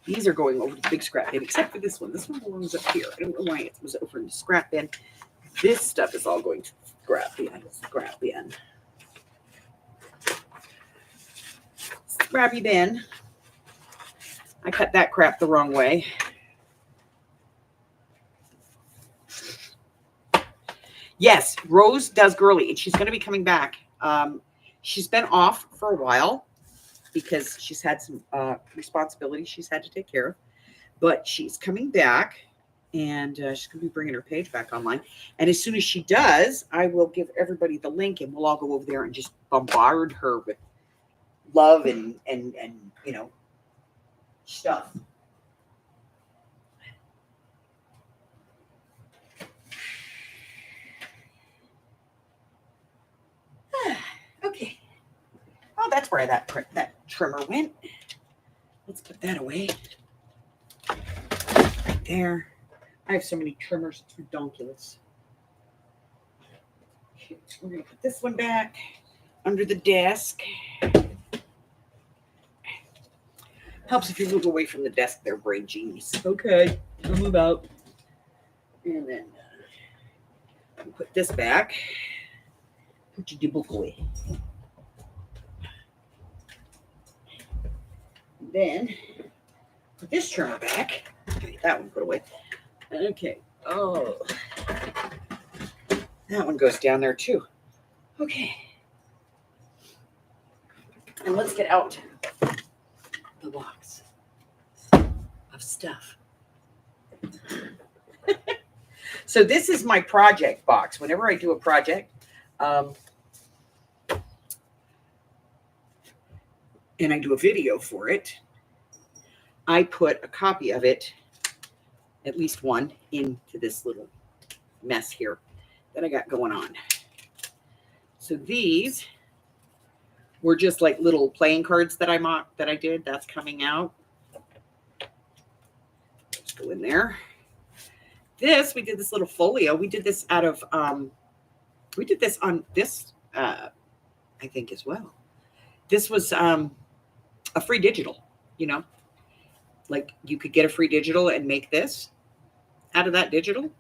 These are going over to the big scrap bin, except for this one. This one belongs up here. I don't know why it was over in the scrap bin. This stuff is all going to scrap bin. Scrap bin. Scrappy bin. I cut that crap the wrong way. Yes, Rose does girly, and she's going to be coming back. She's been off for a while because she's had some responsibilities she's had to take care of. But she's coming back, And she's going to be bringing her page back online. And as soon as she does, I will give everybody the link, and we'll all go over there and just bombard her with love and you know, stuff. Okay. Oh, that's where that trimmer went. Let's put that away. Right there. I have so many trimmers, it's ridiculous. We're going to put this one back under the desk. Helps if you move away from the desk there, brain genius. Okay, I'll move out. And then put this back. Put your book away. And then put this trimmer back. Okay, that one put away. Okay. Oh. That one goes down there too. Okay. And let's get out the box of stuff. So this is my project box. Whenever I do a project, and I do a video for it, I put a copy of it, at least one, into this little mess here that I got going on. So these were just like little playing cards that I did. That's coming out. Let's go in there. We did this little folio. We did this out of, we did this on this, I think as well. This was a free digital, you know, like you could get a free digital and make this out of that digital.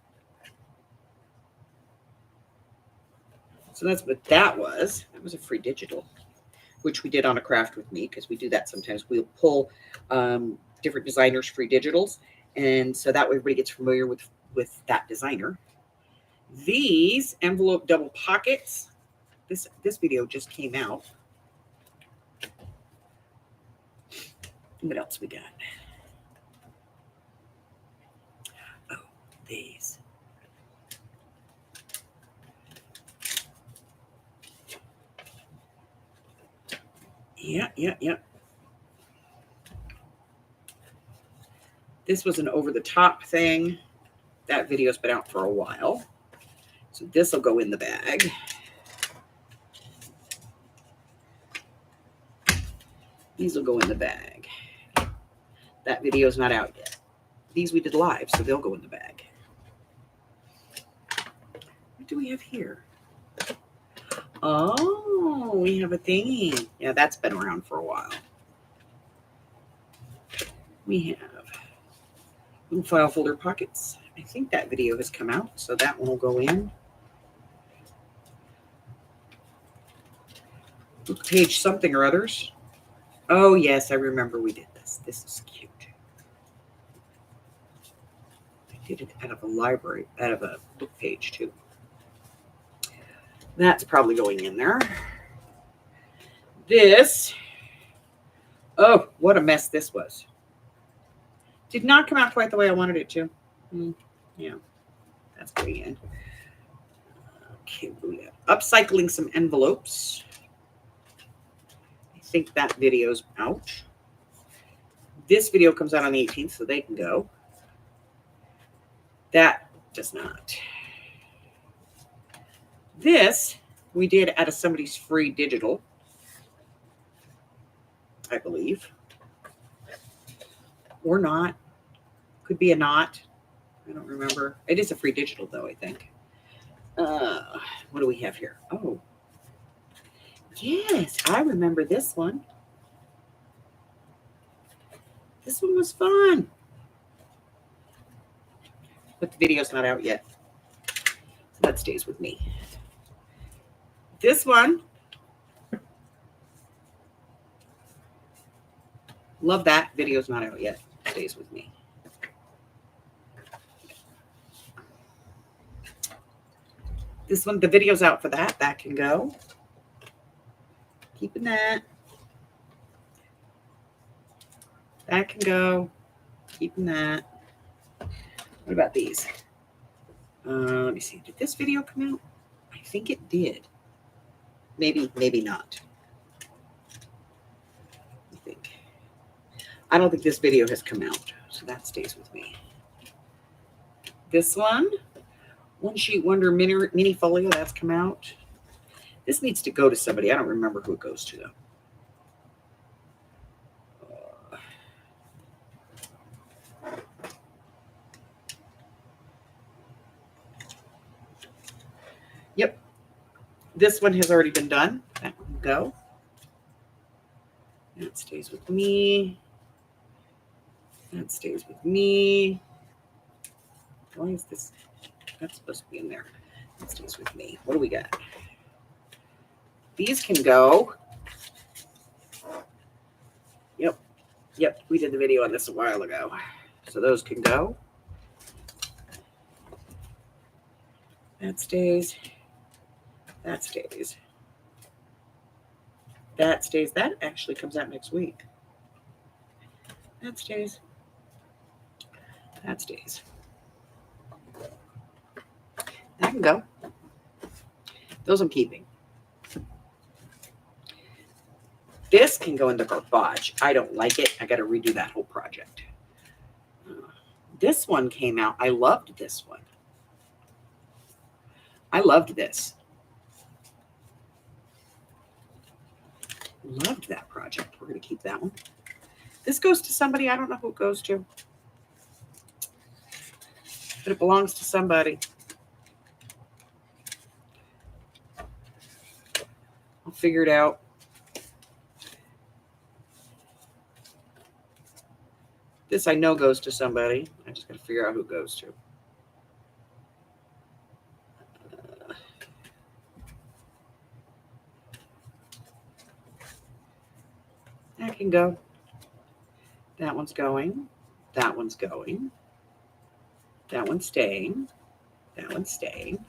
So that's what that was. That was a free digital, which we did on A Craft with Me, because we do that sometimes. We'll pull different designers' free digitals, and so that way everybody gets familiar with that designer. These envelope double pockets. This video just came out. What else we got? Oh, these. Yeah. This was an over-the-top thing. That video's been out for a while. So this will go in the bag. These will go in the bag. That video's not out yet. These we did live, so they'll go in the bag. What do we have here? Oh, we have a thingy. Yeah, that's been around for a while. We have little file folder pockets. I think that video has come out, so that one will go in. Book page something or others. Oh, yes, I remember we did this. This is cute. I did it out of a library, out of a book page, too. That's probably going in there. This. Oh, what a mess this was. Did not come out quite the way I wanted it to. Yeah, that's pretty good. Okay, we have upcycling some envelopes. I think that video's out. This video comes out on the 18th, so they can go. That does not. This we did out of somebody's free digital, I believe. Or not. Could be a not. I don't remember. It is a free digital, though, I think. What do we have here? Oh. Yes, I remember this one. This one was fun. But the video's not out yet. So that stays with me. This one. Love that. Video's not out yet. Stays with me. This one, the video's out for that. That can go. Keeping that. That can go. Keeping that. What about these? Let me see. Did this video come out? I think it did. Maybe, maybe not. I think. I don't think this video has come out, so that stays with me. This one sheet wonder mini folio, that's come out. This needs to go to somebody. I don't remember who it goes to though. Yep. This one has already been done. That one will go. That stays with me. That stays with me. Why is this? That's supposed to be in there. That stays with me. What do we got? These can go. Yep. Yep. We did the video on this a while ago. So those can go. That stays. That stays. That stays. That actually comes out next week. That stays. That stays. That can go. Those I'm keeping. This can go into garbage. I don't like it. I got to redo that whole project. This one came out. I loved this one. I loved this. Loved that project. We're going to keep that one. This goes to somebody. I don't know who it goes to. But it belongs to somebody. I'll figure it out. This I know goes to somebody. I just got to figure out who it goes to. That can go. That one's going. That one's going. That one's staying. That one's staying.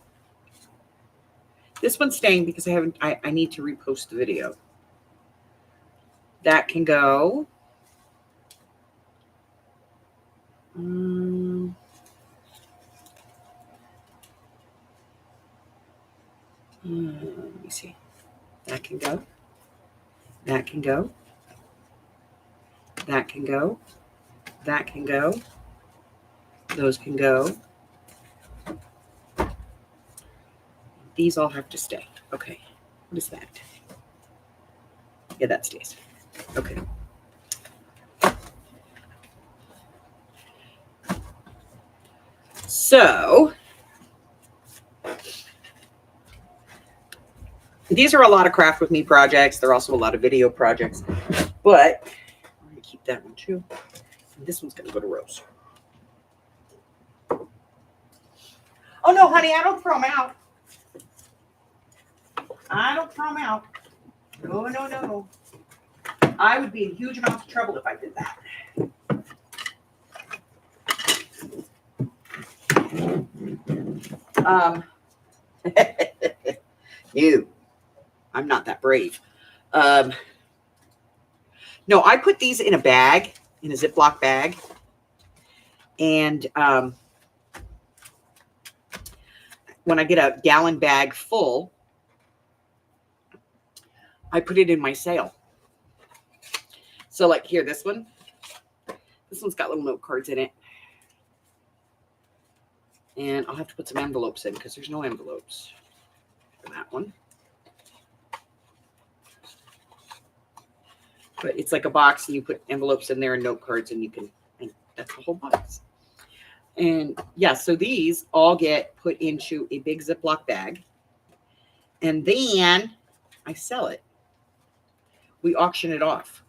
This one's staying because I need to repost the video. That can go. Let me see. That can go. That can go. That can go. That can go. Those can go. These all have to stay. Okay. What is that? Yeah, that stays. Okay. So, these are a lot of craft with me projects. They're also a lot of video projects, but I'm going to keep that one too. And this one's going to go to Rose. Oh, no, honey, I don't throw them out. I don't throw them out. No, no, no. I would be in huge amounts of trouble if I did that. You. I'm not that brave. No, I put these in a bag, in a Ziploc bag. And when I get a gallon bag full, I put it in my sale. So like here, this one's got little note cards in it. And I'll have to put some envelopes in because there's no envelopes for that one. But it's like a box and you put envelopes in there and note cards and and that's the whole box. And yeah, so these all get put into a big Ziploc bag. And then I sell it. We auction it off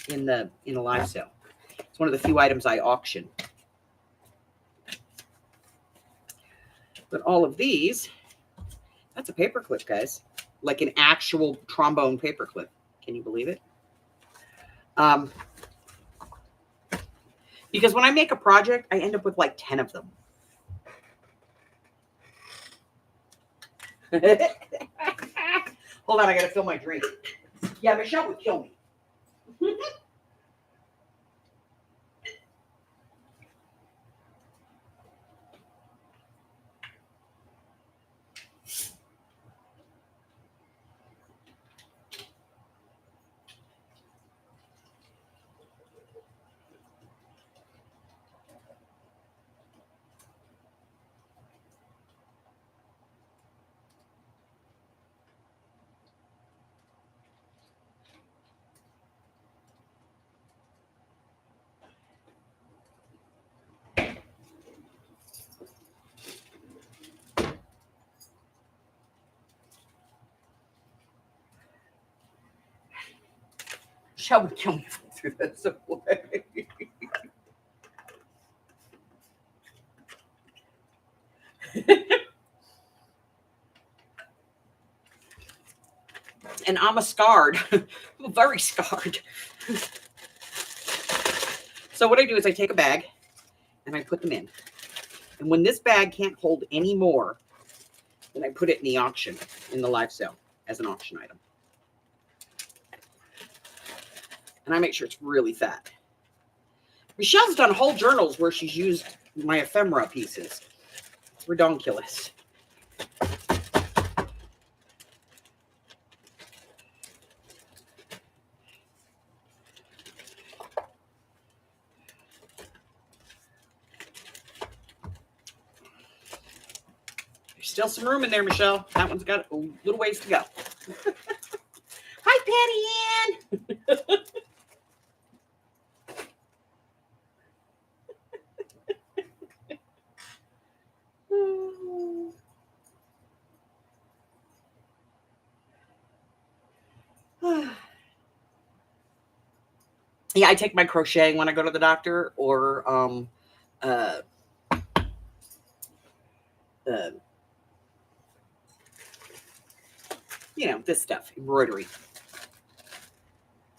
in a live sale. It's one of the few items I auction. But all of these, that's a paper clip, guys. Like an actual trombone paper clip. Can you believe it? Because when I make a project, I end up with like 10 of them. Hold on, I gotta fill my drink. Yeah, Michelle would kill me. Michelle would kill me if I threw this away. And I'm scarred. I'm very scarred. So what I do is I take a bag and I put them in. And when this bag can't hold any more, then I put it in the auction, in the live sale as an auction item. And I make sure it's really fat. Michelle's done whole journals where she's used my ephemera pieces. It's redonkulous. There's still some room in there, Michelle. That one's got a little ways to go. Hi, Patty Ann. Yeah, I take my crocheting when I go to the doctor, or you know, this stuff, embroidery. It's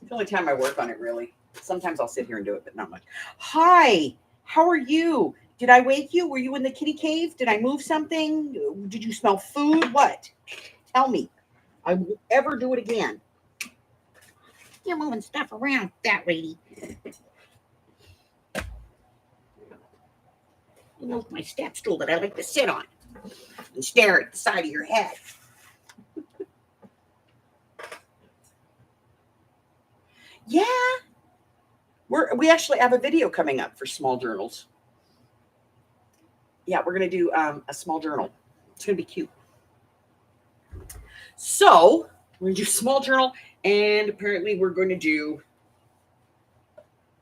the only time I work on it, really. Sometimes I'll sit here and do it, but not much. Hi, how are you? Did I wake you? Were you in the kitty cave? Did I move something? Did you smell food? What? Tell me. I will ever do it again. You're moving stuff around, that lady. You moved my step stool that I like to sit on and stare at the side of your head. Yeah. We actually have a video coming up for small journals. Yeah, we're going to do a small journal. It's going to be cute. So we're going to do a small journal, and apparently we're going to do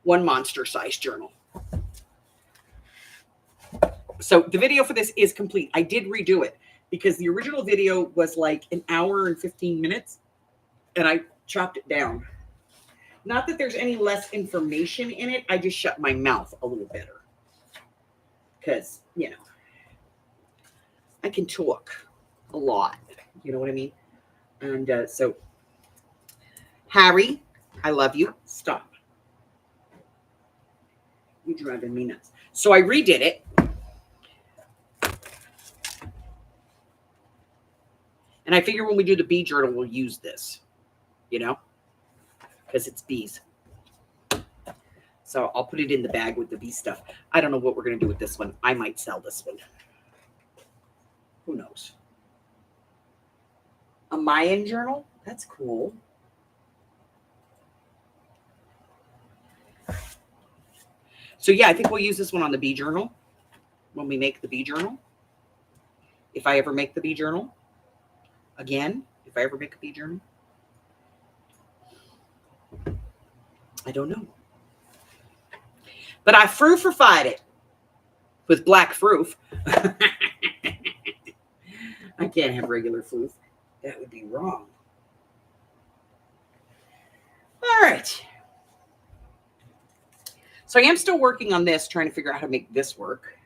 one monster-sized journal. So the video for this is complete. I did redo it because the original video was like an hour and 15 minutes, and I chopped it down. Not that there's any less information in it. I just shut my mouth a little better. Because, you know, I can talk a lot. You know what I mean? And so, Harry, I love you. Stop. You're driving me nuts. So I redid it. And I figure when we do the bee journal, we'll use this. You know? Because it's bees. So I'll put it in the bag with the bee stuff. I don't know what we're going to do with this one. I might sell this one. Who knows? A Mayan journal? That's cool. So yeah, I think we'll use this one on the bee journal when we make the bee journal. If I ever make the bee journal. Again, if I ever make a bee journal. I don't know. But I froofified it with black froof. I can't have regular floof. That would be wrong. All right. So I am still working on this, trying to figure out how to make this work.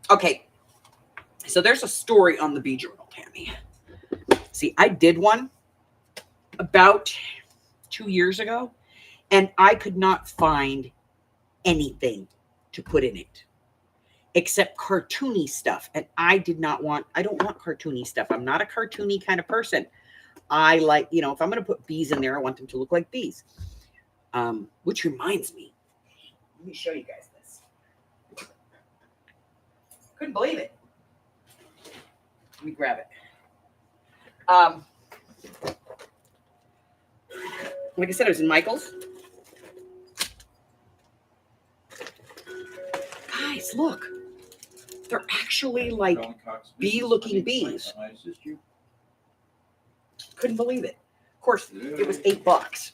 Okay. So there's a story on the bee journal, Tammy. See, I did one about 2 years ago, and I could not find anything to put in it except cartoony stuff. And I don't want cartoony stuff. I'm not a cartoony kind of person. I like, you know, if I'm going to put bees in there, I want them to look like bees. Which reminds me, let me show you guys this. Couldn't believe it. Let me grab it. Like I said, I was in Michael's. Guys, look. They're actually like bee-looking bees. Couldn't believe it. Of course, it was $8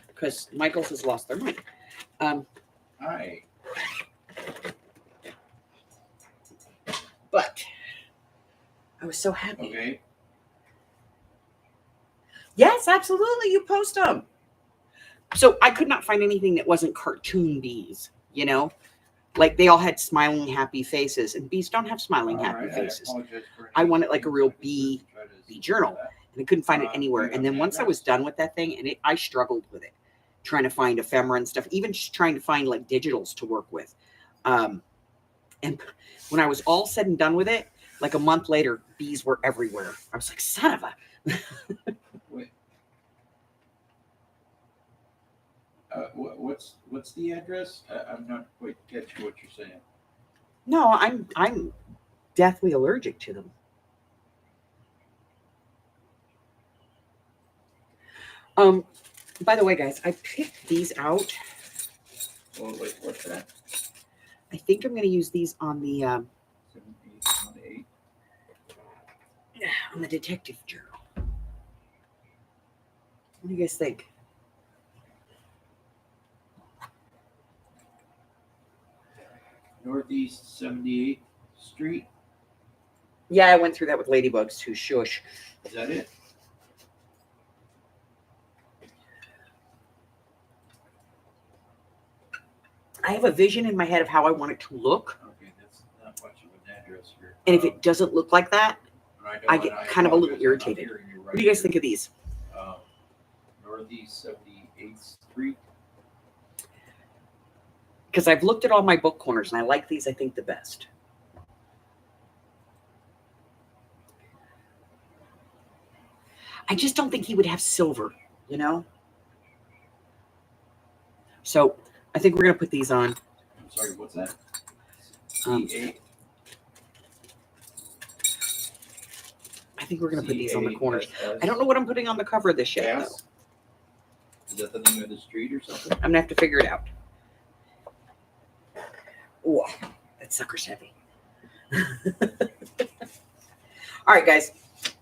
because Michael's has lost their mind. Hi. But I was so happy. Okay. Yes, absolutely. You post them. So I could not find anything that wasn't cartoon bees, you know? Like they all had smiling, happy faces, and bees don't have smiling, All happy right, faces. apologize for I any wanted like a real inconvenience. bee I can certainly try to bee see journal, that. and I couldn't find it Do anywhere. you And have then an once I was address? done with that thing, and I struggled with it, trying to find ephemera and stuff, even just trying to find like digitals to work with. And when I was all said and done with it, like a month later, bees were everywhere. I was like, son of a. Wait. What's the address? I'm not quite catching what you're saying. No, I'm deathly allergic to them. By the way, guys, I picked these out. Oh wait, what's that? I think I'm going to use these on the 7818. detective journal. What do you guys think? Northeast 78th Street. Yeah, I went through that with ladybugs too. Shush. Is that it? I have a vision in my head of how I want it to look, Okay, that's not much of an address here. and if it doesn't look like that, I get kind of a little apologize, I'm not irritated. hearing you what right do you guys here. think of these? Northeast 78th Street. Because I've looked at all my book corners, and I like these, I think, the best. I just don't think he would have silver, you know? So I think we're going to put these on. I'm sorry, what's that? Um, C8. I think we're going to put these on the corners. C8SS. I don't know what I'm putting on the cover of this yet, though. Gas? Is that the name of the street or something? I'm going to have to figure it out. Ooh, that sucker's heavy. All right, guys.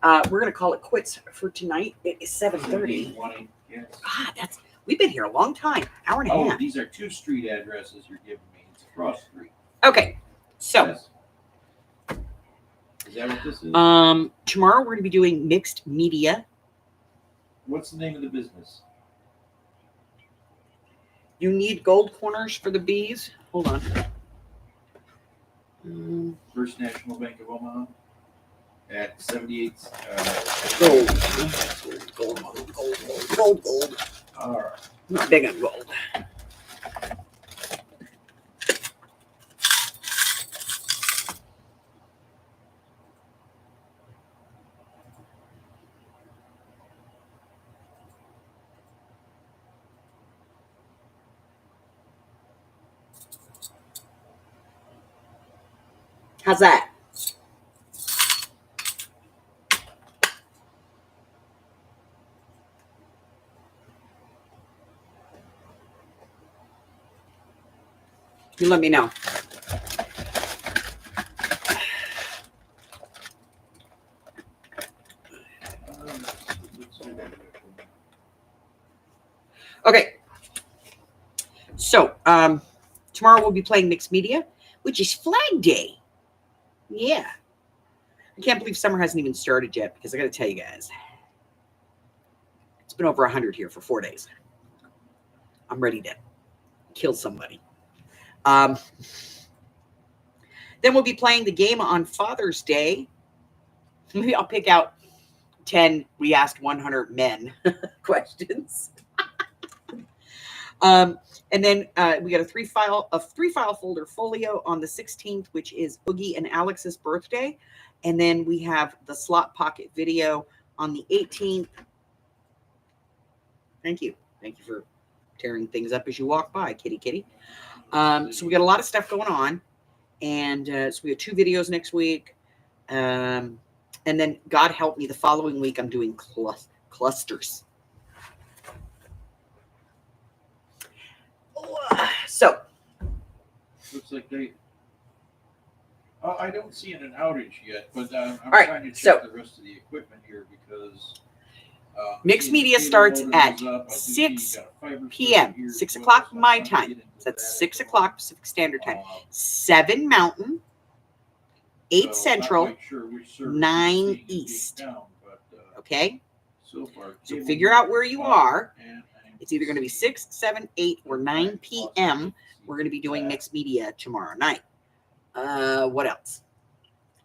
We're going to call it quits for tonight. It is 7:30. 20, yes. God, we've been here a long time. Hour and a Oh, half. these are two street addresses you're giving me. It's across street. Okay. So, Yes. Is that what this is? tomorrow we're going to be doing mixed media. What's the name of the business? You need gold corners for the bees. Hold on. First National Bank of Omaha at 78th. Gold. All right. Not big on gold. How's that? You let me know. Okay. So, tomorrow we'll be playing mixed media, which is Flag Day. Yeah. I can't believe summer hasn't even started yet because I got to tell you guys, it's been over 100 here for 4 days. I'm ready to kill somebody. Then we'll be playing the game on Father's Day. Maybe I'll pick out 10 we asked 100 men questions. And then we got a three file folder folio on the 16th, which is Oogie and Alex's birthday. And then we have the slot pocket video on the 18th. Thank you for tearing things up as you walk by, kitty. So we got a lot of stuff going on. And so we have 2 videos next week. And then God help me, the following week I'm doing clusters. So Looks like they. I don't see an outage yet, but I'm All right, trying to so- check the rest of the equipment here because. Mixed media starts at 6 p.m., 6 o'clock my time. So that's 6 o'clock Pacific Standard Time. 7 Mountain, 8 Central, 9 East. Okay? So far. So figure out where you are. And It's either going to be 6, 7, 8, or 9 p.m. We're going to be doing mixed media tomorrow night. What else?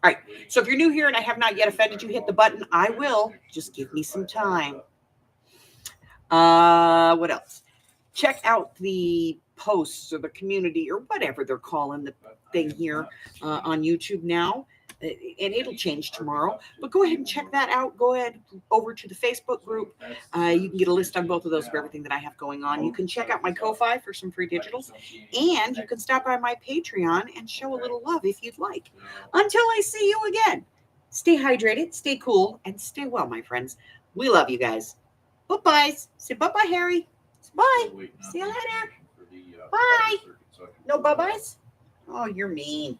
All right. So if you're new here and I have not yet offended you, hit the button. I will. Just give me some time. What else? Check out the posts or the community or whatever they're calling the thing here on YouTube now. And it'll change tomorrow. But go ahead and check that out. Go ahead over to the Facebook group. You can get a list on both of those for everything that I have going on. You can check out my Ko-Fi for some free digitals. And you can stop by my Patreon and show a little love if you'd like. Until I see you again, stay hydrated, stay cool, and stay well, my friends. We love you guys. Bye-bye. Say bye-bye, Harry. Bye. See you later. Bye. No bye-byes? Oh, you're mean.